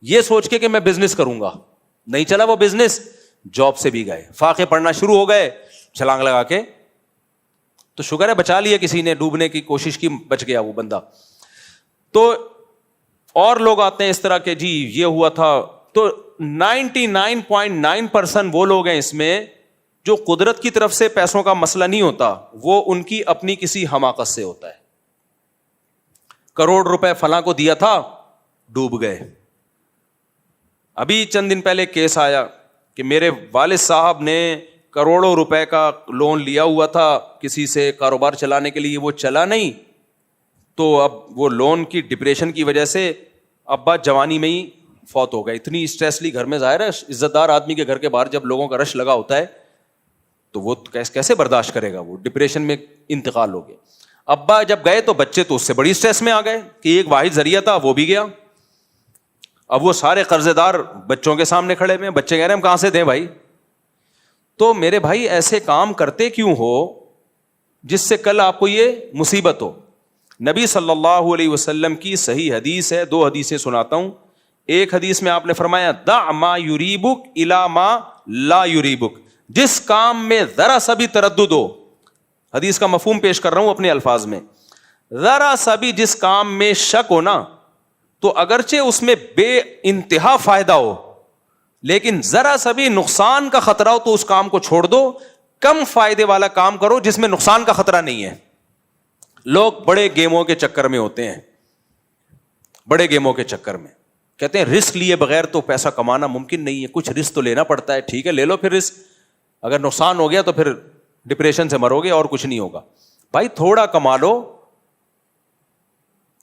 یہ سوچ کے کہ میں بزنس کروں گا, نہیں چلا وہ بزنس, جاب سے بھی گئے, فاقے پڑھنا شروع ہو گئے چھلانگ لگا کے. تو شکر ہے بچا لیا کسی نے, ڈوبنے کی کوشش کی بچ گیا وہ بندہ. تو اور لوگ آتے ہیں اس طرح کے, جی یہ ہوا تھا. تو 99.9% وہ لوگ ہیں اس میں جو قدرت کی طرف سے پیسوں کا مسئلہ نہیں ہوتا, وہ ان کی اپنی کسی حماقت سے ہوتا ہے. کروڑ روپے فلاں کو دیا تھا, ڈوب گئے. ابھی چند دن پہلے کیس آیا کہ میرے والد صاحب نے کروڑوں روپے کا لون لیا ہوا تھا کسی سے کاروبار چلانے کے لیے, وہ چلا نہیں, تو اب وہ لون کی ڈپریشن کی وجہ سے ابا جوانی میں ہی فوت ہو گئے. اتنی اسٹریس لی گھر میں, ظاہر ہے عزت دار آدمی کے گھر کے باہر جب لوگوں کا رش لگا ہوتا ہے تو وہ کیسے برداشت کرے گا, وہ ڈپریشن میں انتقال ہو گیا. ابا جب گئے تو بچے تو اس سے بڑی اسٹریس میں آ گئے کہ ایک واحد ذریعہ تھا وہ بھی گیا. اب وہ سارے قرضے دار بچوں کے سامنے کھڑے ہوئے ہیں, بچے کہہ رہے ہیں ہم کہاں سے دیں بھائی. تو میرے بھائی ایسے کام کرتے کیوں ہو جس سے کل آپ کو یہ مصیبت ہو. نبی صلی اللہ علیہ وسلم کی صحیح حدیث ہے, 2 حدیثیں سناتا ہوں. ایک حدیث میں آپ نے فرمایا دع ما یریبک الی ما لا یریبک, جس کام میں ذرا سا بھی تردد ہو, حدیث کا مفہوم پیش کر رہا ہوں اپنے الفاظ میں, ذرا سا بھی جس کام میں شک ہو نا, تو اگرچہ اس میں بے انتہا فائدہ ہو لیکن ذرا سا بھی نقصان کا خطرہ ہو تو اس کام کو چھوڑ دو, کم فائدے والا کام کرو جس میں نقصان کا خطرہ نہیں ہے. لوگ بڑے گیموں کے چکر میں ہوتے ہیں, بڑے گیموں کے چکر میں کہتے ہیں رسک لیے بغیر تو پیسہ کمانا ممکن نہیں ہے, کچھ رسک تو لینا پڑتا ہے. ٹھیک ہے لے لو پھر رسک, اگر نقصان ہو گیا تو پھر ڈپریشن سے مرو گے اور کچھ نہیں ہوگا. بھائی تھوڑا کما لو,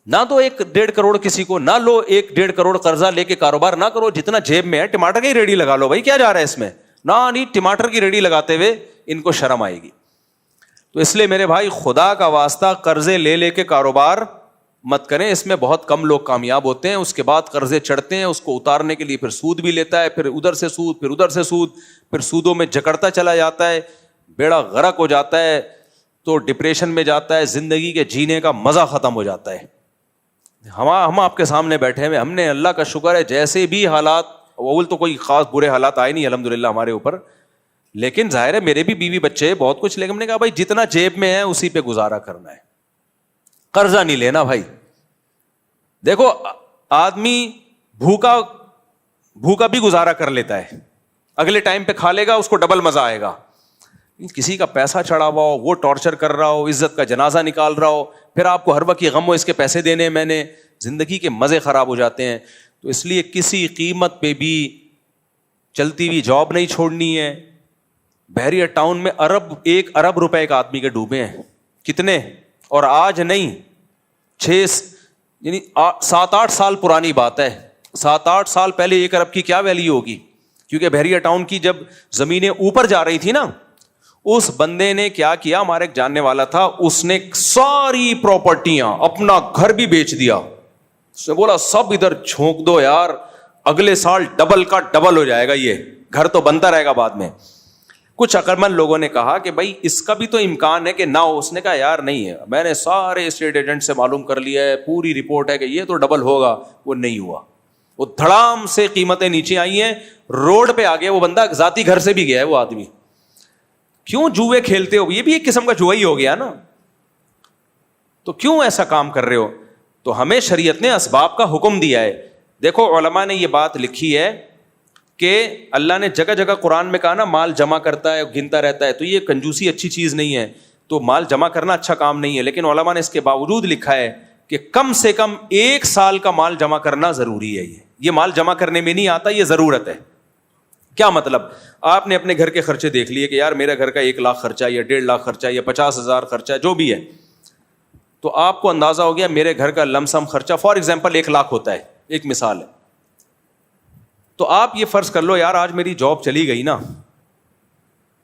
نہ تو 1.5 کروڑ کسی کو, نہ لو 1.5 کروڑ قرضہ لے کے کاروبار نہ کرو, جتنا جیب میں ہے ٹماٹر کی ریڑھی لگا لو بھائی, کیا جا رہا ہے اس میں, نہ نہیں ٹماٹر کی ریڑھی لگاتے ہوئے ان کو شرم آئے گی. تو اس لیے میرے بھائی خدا کا واسطہ قرضے لے لے کے کاروبار مت کریں, اس میں بہت کم لوگ کامیاب ہوتے ہیں. اس کے بعد قرضے چڑھتے ہیں, اس کو اتارنے کے لیے پھر سود بھی لیتا ہے, پھر ادھر سے سود, پھر ادھر سے سود, پھر سودوں میں جکڑتا چلا جاتا ہے, بیڑا غرق ہو جاتا ہے, تو ڈپریشن میں جاتا ہے, زندگی کے جینے کا مزہ ختم ہو جاتا ہے. ہم آپ کے سامنے بیٹھے ہوئے, ہم نے اللہ کا شکر ہے جیسے بھی حالات, اول تو کوئی خاص برے حالات آئے نہیں الحمدللہ ہمارے اوپر, لیکن ظاہر ہے میرے بھی بیوی بچے بہت کچھ, لیکن ہم نے کہا بھائی جتنا جیب میں ہے اسی پہ گزارا کرنا ہے, قرضہ نہیں لینا بھائی. دیکھو آدمی بھوکا بھی گزارا کر لیتا ہے, اگلے ٹائم پہ کھا لے گا, اس کو ڈبل مزہ آئے گا. کسی کا پیسہ چڑھا ہوا ہو, وہ ٹارچر کر رہا ہو, عزت کا جنازہ نکال رہا ہو, پھر آپ کو ہر وقت یہ غم ہو اس کے پیسے دینے, میں نے زندگی کے مزے خراب ہو جاتے ہیں. تو اس لیے کسی قیمت پہ بھی چلتی ہوئی جاب نہیں چھوڑنی ہے. بحریہ ٹاؤن میں 1 ارب روپے کا آدمی کے ڈوبے ہیں, کتنے, اور آج نہیں 7-8 سال پرانی بات ہے. 7-8 سال پہلے 1 ارب کی کیا ویلیو ہوگی, کیونکہ بحریہ ٹاؤن کی جب زمینیں اوپر جا رہی تھی نا, اس بندے نے کیا کیا, ہمارے ایک جاننے والا تھا, اس نے ساری پراپرٹیاں, اپنا گھر بھی بیچ دیا. اس نے بولا سب ادھر جھونک دو یار, اگلے سال ڈبل کا ڈبل ہو جائے گا, یہ گھر تو بنتا رہے گا بعد میں. کچھ عقلمند لوگوں نے کہا کہ بھائی اس کا بھی تو امکان ہے کہ نہ ہو. اس نے کہا یار نہیں ہے, میں نے سارے اسٹیٹ ایجنٹ سے معلوم کر لیا ہے, پوری رپورٹ ہے کہ یہ تو ڈبل ہوگا. وہ نہیں ہوا, وہ دھڑام سے قیمتیں نیچے آئی ہیں, روڈ پہ آ گیا وہ بندہ, ذاتی گھر سے بھی گیا ہے وہ آدمی. کیوں جوئے کھیلتے ہو, یہ بھی ایک قسم کا جوا ہی ہو گیا نا, تو کیوں ایسا کام کر رہے ہو. تو ہمیں شریعت نے اسباب کا حکم دیا ہے. دیکھو علماء نے یہ بات لکھی ہے کہ اللہ نے جگہ جگہ قرآن میں کہا نا مال جمع کرتا ہے, گنتا رہتا ہے, تو یہ کنجوسی اچھی چیز نہیں ہے, تو مال جمع کرنا اچھا کام نہیں ہے. لیکن علماء نے اس کے باوجود لکھا ہے کہ کم سے کم 1 سال کا مال جمع کرنا ضروری ہے. یہ مال جمع کرنے میں نہیں آتا, یہ ضرورت ہے. کیا مطلب, آپ نے اپنے گھر کے خرچے دیکھ لیے کہ یار میرا گھر کا 1 لاکھ خرچہ, یا 1.5 لاکھ خرچہ, یا 50,000 خرچہ, جو بھی ہے, تو آپ کو اندازہ ہو گیا میرے گھر کا لم سم خرچہ فار ایگزامپل 1 لاکھ ہوتا ہے, ایک مثال ہے. تو آپ یہ فرض کر لو یار آج میری جاب چلی گئی نا,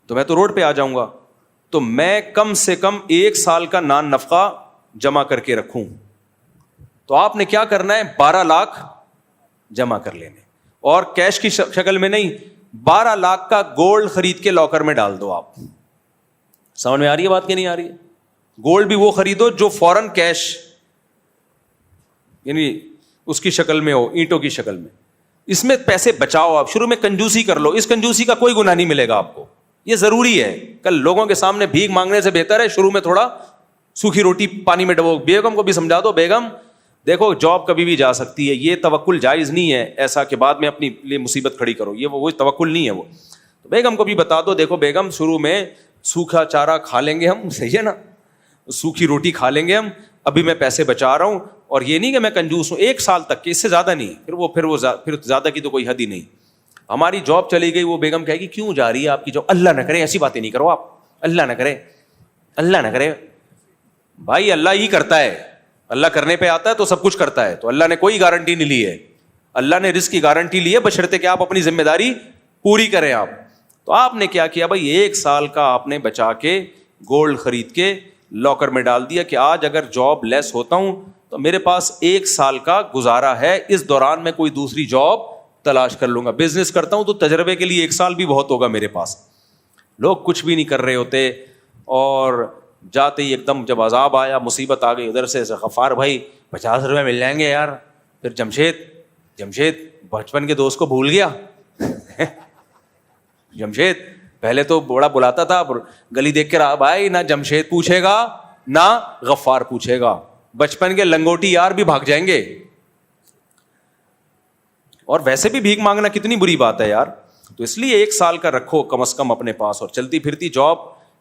تو میں تو روڈ پہ آ جاؤں گا, تو میں کم سے کم 1 سال کا نان نفقہ جمع کر کے رکھوں. تو آپ نے کیا کرنا ہے, 12 لاکھ جمع کر لینے, اور کیش کی شکل میں نہیں, 12 لاکھ کا گولڈ خرید کے لاکر میں ڈال دو. آپ سمجھ میں آ رہی ہے بات کہ نہیں آ رہی ہے؟ گولڈ بھی وہ خریدو جو فوراً کیش یعنی اس کی شکل میں ہو, اینٹوں کی شکل میں. اس میں پیسے بچاؤ, آپ شروع میں کنجوسی کر لو, اس کنجوسی کا کوئی گناہ نہیں ملے گا آپ کو, یہ ضروری ہے. کل لوگوں کے سامنے بھیک مانگنے سے بہتر ہے شروع میں تھوڑا سوکھی روٹی پانی میں ڈبو. بیگم کو بھی سمجھا دو, بیگم دیکھو جاب کبھی بھی جا سکتی ہے, یہ توکل جائز نہیں ہے ایسا کہ بعد میں اپنی لیے مصیبت کھڑی کرو, یہ وہ توکل نہیں ہے وہ. تو بیگم کو بھی بتا دو, دیکھو بیگم شروع میں سوکھا چارہ کھا لیں گے ہم, صحیح ہے نا, سوکھی روٹی کھا لیں گے ہم, ابھی میں پیسے بچا رہا ہوں, اور یہ نہیں کہ میں کنجوس ہوں, 1 سال تک, کہ اس سے زیادہ نہیں, پھر زیادہ کی تو کوئی حد ہی نہیں. ہماری جاب چلی گئی, وہ بیگم کہے گی کیوں جا رہی ہے آپ کی جاب, اللہ نہ کرے ایسی باتیں نہیں کرو آپ, اللہ نہ کرے, اللہ نہ کرے. بھائی اللہ ہی کرتا ہے, اللہ کرنے پہ آتا ہے تو سب کچھ کرتا ہے, تو اللہ نے کوئی گارنٹی نہیں لی ہے, اللہ نے رزق کی گارنٹی لی ہے بشرطے کہ آپ اپنی ذمہ داری پوری کریں آپ. تو آپ نے کیا کیا بھائی, 1 سال کا آپ نے بچا کے گولڈ خرید کے لاکر میں ڈال دیا کہ آج اگر جاب لیس ہوتا ہوں تو میرے پاس 1 سال کا گزارا ہے, اس دوران میں کوئی دوسری جاب تلاش کر لوں گا. بزنس کرتا ہوں تو تجربے کے لیے 1 سال بھی بہت ہوگا میرے پاس. لوگ کچھ بھی نہیں کر رہے ہوتے, اور جاتے ہی ایک دم جب عذاب آیا, مصیبت آ گئی ادھر سے, غفار بھائی 50 روپے مل جائیں گے یار. پھر جمشید بچپن کے دوست کو بھول گیا. جمشید پہلے تو بڑا بلاتا تھا, گلی دیکھ کے رہا, بھائی نہ جمشید پوچھے گا نہ غفار پوچھے گا, بچپن کے لنگوٹی یار بھی بھاگ جائیں گے. اور ویسے بھی بھیک مانگنا کتنی بری بات ہے یار. تو اس لیے 1 سال کا رکھو کم از کم اپنے پاس, اور چلتی پھرتی جاب,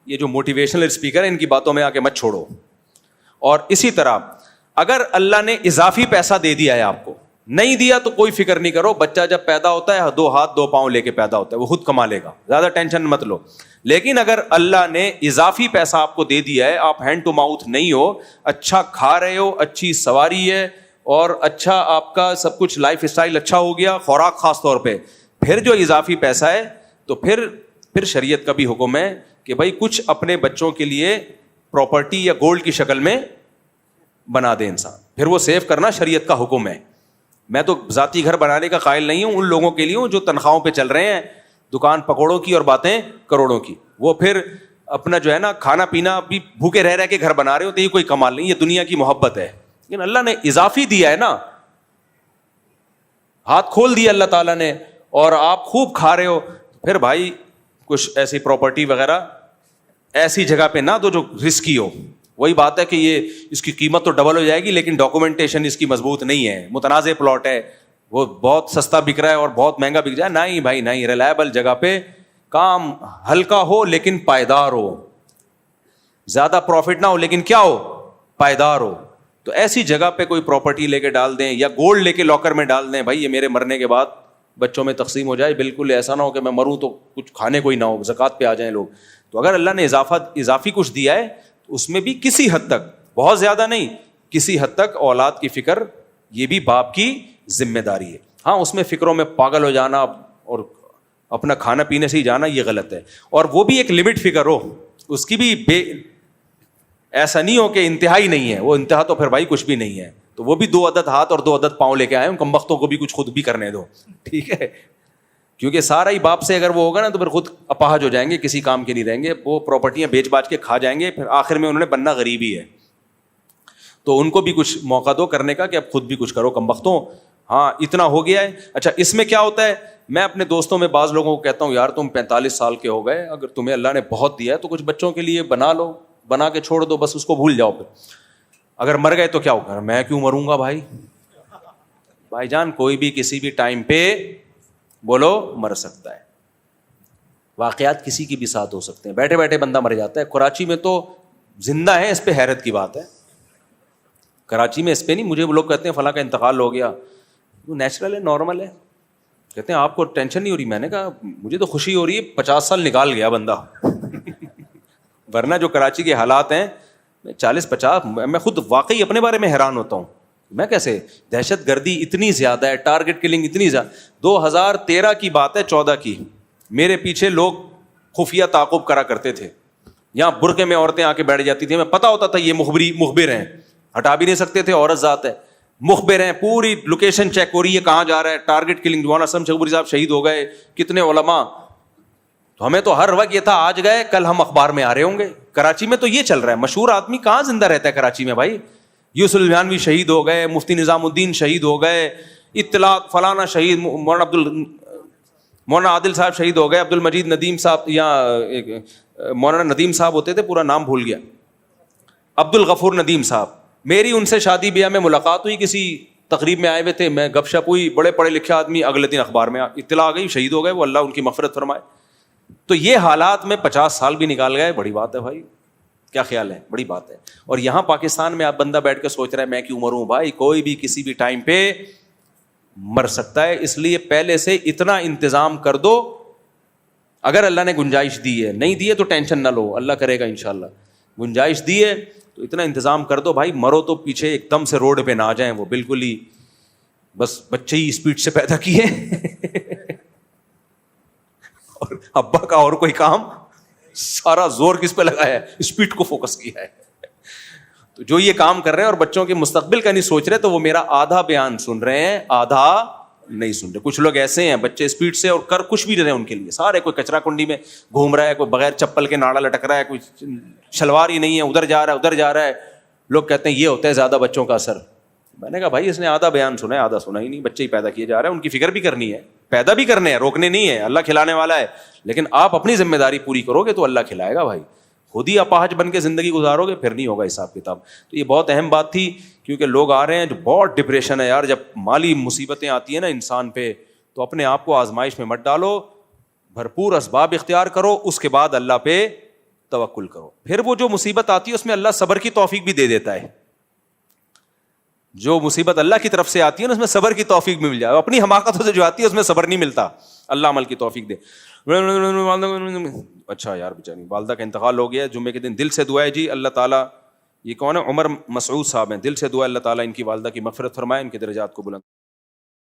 یہ جو موٹیویشنل اسپیکر ہیں ان کی باتوں میں آ کے مت چھوڑو. اور اسی طرح اگر اللہ نے اضافی پیسہ دے دیا ہے آپ کو, نہیں دیا تو کوئی فکر نہیں کرو, بچہ جب پیدا ہوتا ہے 2 ہاتھ 2 پاؤں لے کے پیدا ہوتا ہے, وہ خود کما لے گا, زیادہ ٹینشن مت لو. لیکن اگر اللہ نے اضافی پیسہ آپ کو دے دیا ہے, آپ ہینڈ ٹو ماؤتھ نہیں ہو, اچھا کھا رہے ہو, اچھی سواری ہے, اور اچھا آپ کا سب کچھ لائف اسٹائل اچھا ہو گیا, خوراک خاص طور پہ, پھر جو اضافی پیسہ ہے تو پھر شریعت کا بھی حکم ہے کہ بھائی کچھ اپنے بچوں کے لیے پراپرٹی یا گولڈ کی شکل میں بنا دے انسان, پھر وہ سیو کرنا شریعت کا حکم ہے. میں تو ذاتی گھر بنانے کا قائل نہیں ہوں, ان لوگوں کے لیے ہوں جو تنخواہوں پہ چل رہے ہیں, دکان پکوڑوں کی اور باتیں کروڑوں کی, وہ پھر اپنا جو ہے نا کھانا پینا بھی بھوکے رہ کے گھر بنا رہے ہو, تو یہ کوئی کمال نہیں, یہ دنیا کی محبت ہے. لیکن اللہ نے اضافی دیا ہے نا, ہاتھ کھول دیا اللہ تعالیٰ نے, اور آپ خوب کھا رہے ہو, پھر بھائی کچھ ایسی پراپرٹی وغیرہ ایسی جگہ پہ نہ دو جو رسکی ہو. وہی بات ہے کہ یہ اس کی قیمت تو ڈبل ہو جائے گی, لیکن ڈاکومنٹیشن اس کی مضبوط نہیں ہے, متنازع پلاٹ ہے, وہ بہت سستا بک رہا ہے اور بہت مہنگا بک جائے. نہیں بھائی نہیں, ریلائبل جگہ پہ, کام ہلکا ہو لیکن پائیدار ہو, زیادہ پروفٹ نہ ہو لیکن کیا ہو, پائیدار ہو. تو ایسی جگہ پہ کوئی پراپرٹی لے کے ڈال دیں, یا گولڈ لے کے لاکر میں ڈال دیں, بھائی یہ میرے مرنے کے بعد بچوں میں تقسیم ہو جائے. بالکل ایسا نہ ہو کہ میں مروں تو کچھ کھانے کو ہی نہ ہو, زکوٰۃ پہ آ جائیں لوگ. تو اگر اللہ نے اضافی کچھ دیا ہے تو اس میں بھی کسی حد تک, بہت زیادہ نہیں, کسی حد تک اولاد کی فکر, یہ بھی باپ کی ذمہ داری ہے. ہاں اس میں فکروں میں پاگل ہو جانا اور اپنا کھانا پینے سے ہی جانا یہ غلط ہے, اور وہ بھی ایک لمٹ فکر ہو, اس کی بھی ایسا نہیں ہو کہ انتہائی نہیں ہے, وہ انتہا تو پھر بھائی کچھ بھی نہیں ہے. تو وہ بھی 2 عدد ہاتھ اور 2 عدد پاؤں لے کے آئے, کم بختوں کو بھی کچھ خود بھی کرنے دو, ٹھیک ہے, کیونکہ سارا ہی باپ سے اگر وہ ہوگا نا تو پھر خود اپاہج ہو جائیں گے, کسی کام کے نہیں رہیں گے, وہ پراپرٹیاں بیچ باچ کے کھا جائیں گے, پھر آخر میں انہوں نے بننا غریب ہی ہے. تو ان کو بھی کچھ موقع دو کرنے کا کہ اب خود بھی کچھ کرو کم بختوں. ہاں اتنا ہو گیا ہے. اچھا اس میں کیا ہوتا ہے, میں اپنے دوستوں میں بعض لوگوں کو کہتا ہوں, یار تم 45 سال کے ہو گئے, اگر تمہیں اللہ نے بہت دیا ہے تو کچھ بچوں کے لیے بنا لو, بنا کے چھوڑ دو, بس اس کو بھول جاؤ. پھر اگر مر گئے تو کیا ہوگا, میں کیوں مروں گا بھائی. بھائی جان کوئی بھی کسی بھی ٹائم پہ بولو مر سکتا ہے, واقعات کسی کی بھی ساتھ ہو سکتے ہیں, بیٹھے بیٹھے بندہ مر جاتا ہے. کراچی میں تو زندہ ہے, اس پہ حیرت کی بات ہے. کراچی میں اس پہ نہیں, مجھے وہ لوگ کہتے ہیں فلاں کا انتقال ہو گیا, وہ نیچرل ہے, نارمل ہے. کہتے ہیں آپ کو ٹینشن نہیں ہو رہی, میں نے کہا مجھے تو خوشی ہو رہی ہے, 50 سال نکال گیا بندہ. ورنہ جو کراچی کے حالات ہیں 40-50, میں خود واقعی اپنے بارے میں حیران ہوتا ہوں. میں کیسے, دہشت گردی اتنی زیادہ ہے, ٹارگٹ کلنگ اتنی زیادہ. 2013 کی بات ہے, 14 کی, میرے پیچھے لوگ خفیہ تعاقب کرا کرتے تھے, یہاں برقعے میں عورتیں آ کے بیٹھ جاتی تھی, ہمیں پتا ہوتا تھا یہ مخبر ہیں, ہٹا بھی نہیں سکتے تھے, عورت ذات ہے. مخبر ہیں, پوری لوکیشن چیک ہو رہی ہے کہاں جا رہا ہے, ٹارگٹ کلنگ, مولانا اسلم شیخوپوری صاحب شہید ہو گئے, کتنے علماء. تو ہمیں تو ہر وقت یہ تھا آج گئے کل ہم اخبار میں آ رہے ہوں گے. کراچی میں تو یہ چل رہا ہے, مشہور آدمی کہاں زندہ رہتا ہے کراچی میں بھائی. یوسف الجانوی شہید ہو گئے, مفتی نظام الدین شہید ہو گئے, اطلاق فلانا شہید, مولانا عادل صاحب شہید ہو گئے, عبد المجید ندیم صاحب, یا مولانا ندیم صاحب ہوتے تھے, پورا نام بھول گیا, عبد الغفور ندیم صاحب. میری ان سے شادی بیاہ میں ملاقات ہوئی, کسی تقریب میں آئے ہوئے تھے, میں گپ شپ ہوئی, بڑے پڑھے لکھے آدمی, اگلے دن اخبار میں اطلاع آ گئی شہید ہو گئے, وہ اللہ ان کی مغفرت فرمائے. تو یہ حالات میں 50 سال بھی نکال گئے, بڑی بات ہے بھائی, کیا خیال ہے, بڑی بات ہے. اور یہاں پاکستان میں آپ بندہ بیٹھ کے سوچ رہا ہے میں کیوں مروں بھائی, کوئی بھی کسی بھی ٹائم پہ مر سکتا ہے. اس لیے پہلے سے اتنا انتظام کر دو, اگر اللہ نے گنجائش دی ہے, نہیں دی ہے تو ٹینشن نہ لو, اللہ کرے گا انشاءاللہ. گنجائش دی ہے تو اتنا انتظام کر دو بھائی, مرو تو پیچھے ایک دم سے روڈ پہ نہ آ جائیں, وہ بالکل ہی بس بچے ہی اسپیڈ سے پیدا کیے اور ابا کا اور کوئی کام, سارا زور کس پہ لگایا ہے, اسپیڈ کو فوکس کیا ہے. تو جو یہ کام کر رہے ہیں اور بچوں کے مستقبل کا نہیں سوچ رہے, تو وہ میرا آدھا بیان سن رہے ہیں, آدھا نہیں سن رہے. کچھ لوگ ایسے ہیں بچے اسپیڈ سے اور کر کچھ بھی رہے ہیں ان کے لیے سارے, کوئی کچرا کنڈی میں گھوم رہا ہے, کوئی بغیر چپل کے ناڑا لٹک رہا ہے, کوئی شلوار ہی نہیں ہے, ادھر جا رہا ہے ادھر جا رہا ہے. لوگ کہتے ہیں یہ ہوتا ہے زیادہ بچوں کا اثر. میں نے کہا بھائی اس نے آدھا بیان سنا ہے, آدھا سنا ہی نہیں. بچے ہی پیدا کیے جا رہے ہیں, ان کی فکر بھی کرنی ہے, پیدا بھی کرنے ہیں, روکنے نہیں ہے, اللہ کھلانے والا ہے. لیکن آپ اپنی ذمہ داری پوری کرو گے تو اللہ کھلائے گا بھائی. خود ہی اپاہج بن کے زندگی گزارو گے پھر نہیں ہوگا حساب کتاب. تو یہ بہت اہم بات تھی, کیونکہ لوگ آ رہے ہیں جو بہت ڈپریشن ہے یار. جب مالی مصیبتیں آتی ہیں نا انسان پہ, تو اپنے آپ کو آزمائش میں مت ڈالو, بھرپور اسباب اختیار کرو, اس کے بعد اللہ پہ توکل کرو. پھر وہ جو مصیبت آتی ہے اس میں اللہ صبر کی توفیق بھی دے دیتا ہے. جو مصیبت اللہ کی طرف سے آتی ہے نا اس میں صبر کی توفیق بھی مل جائے. اپنی حماقتوں سے جو آتی ہے اس میں صبر نہیں ملتا, اللہ عمل کی توفیق دے. اچھا یار بیچاری والدہ کا انتقال ہو گیا جمعے کے دن, دل سے دعا ہے جی اللہ تعالیٰ, یہ کون ہے, عمر مسعود صاحب ہیں, دل سے دعا اللہ تعالیٰ ان کی والدہ کی مغفرت فرمائے, ان کے درجات کو بلند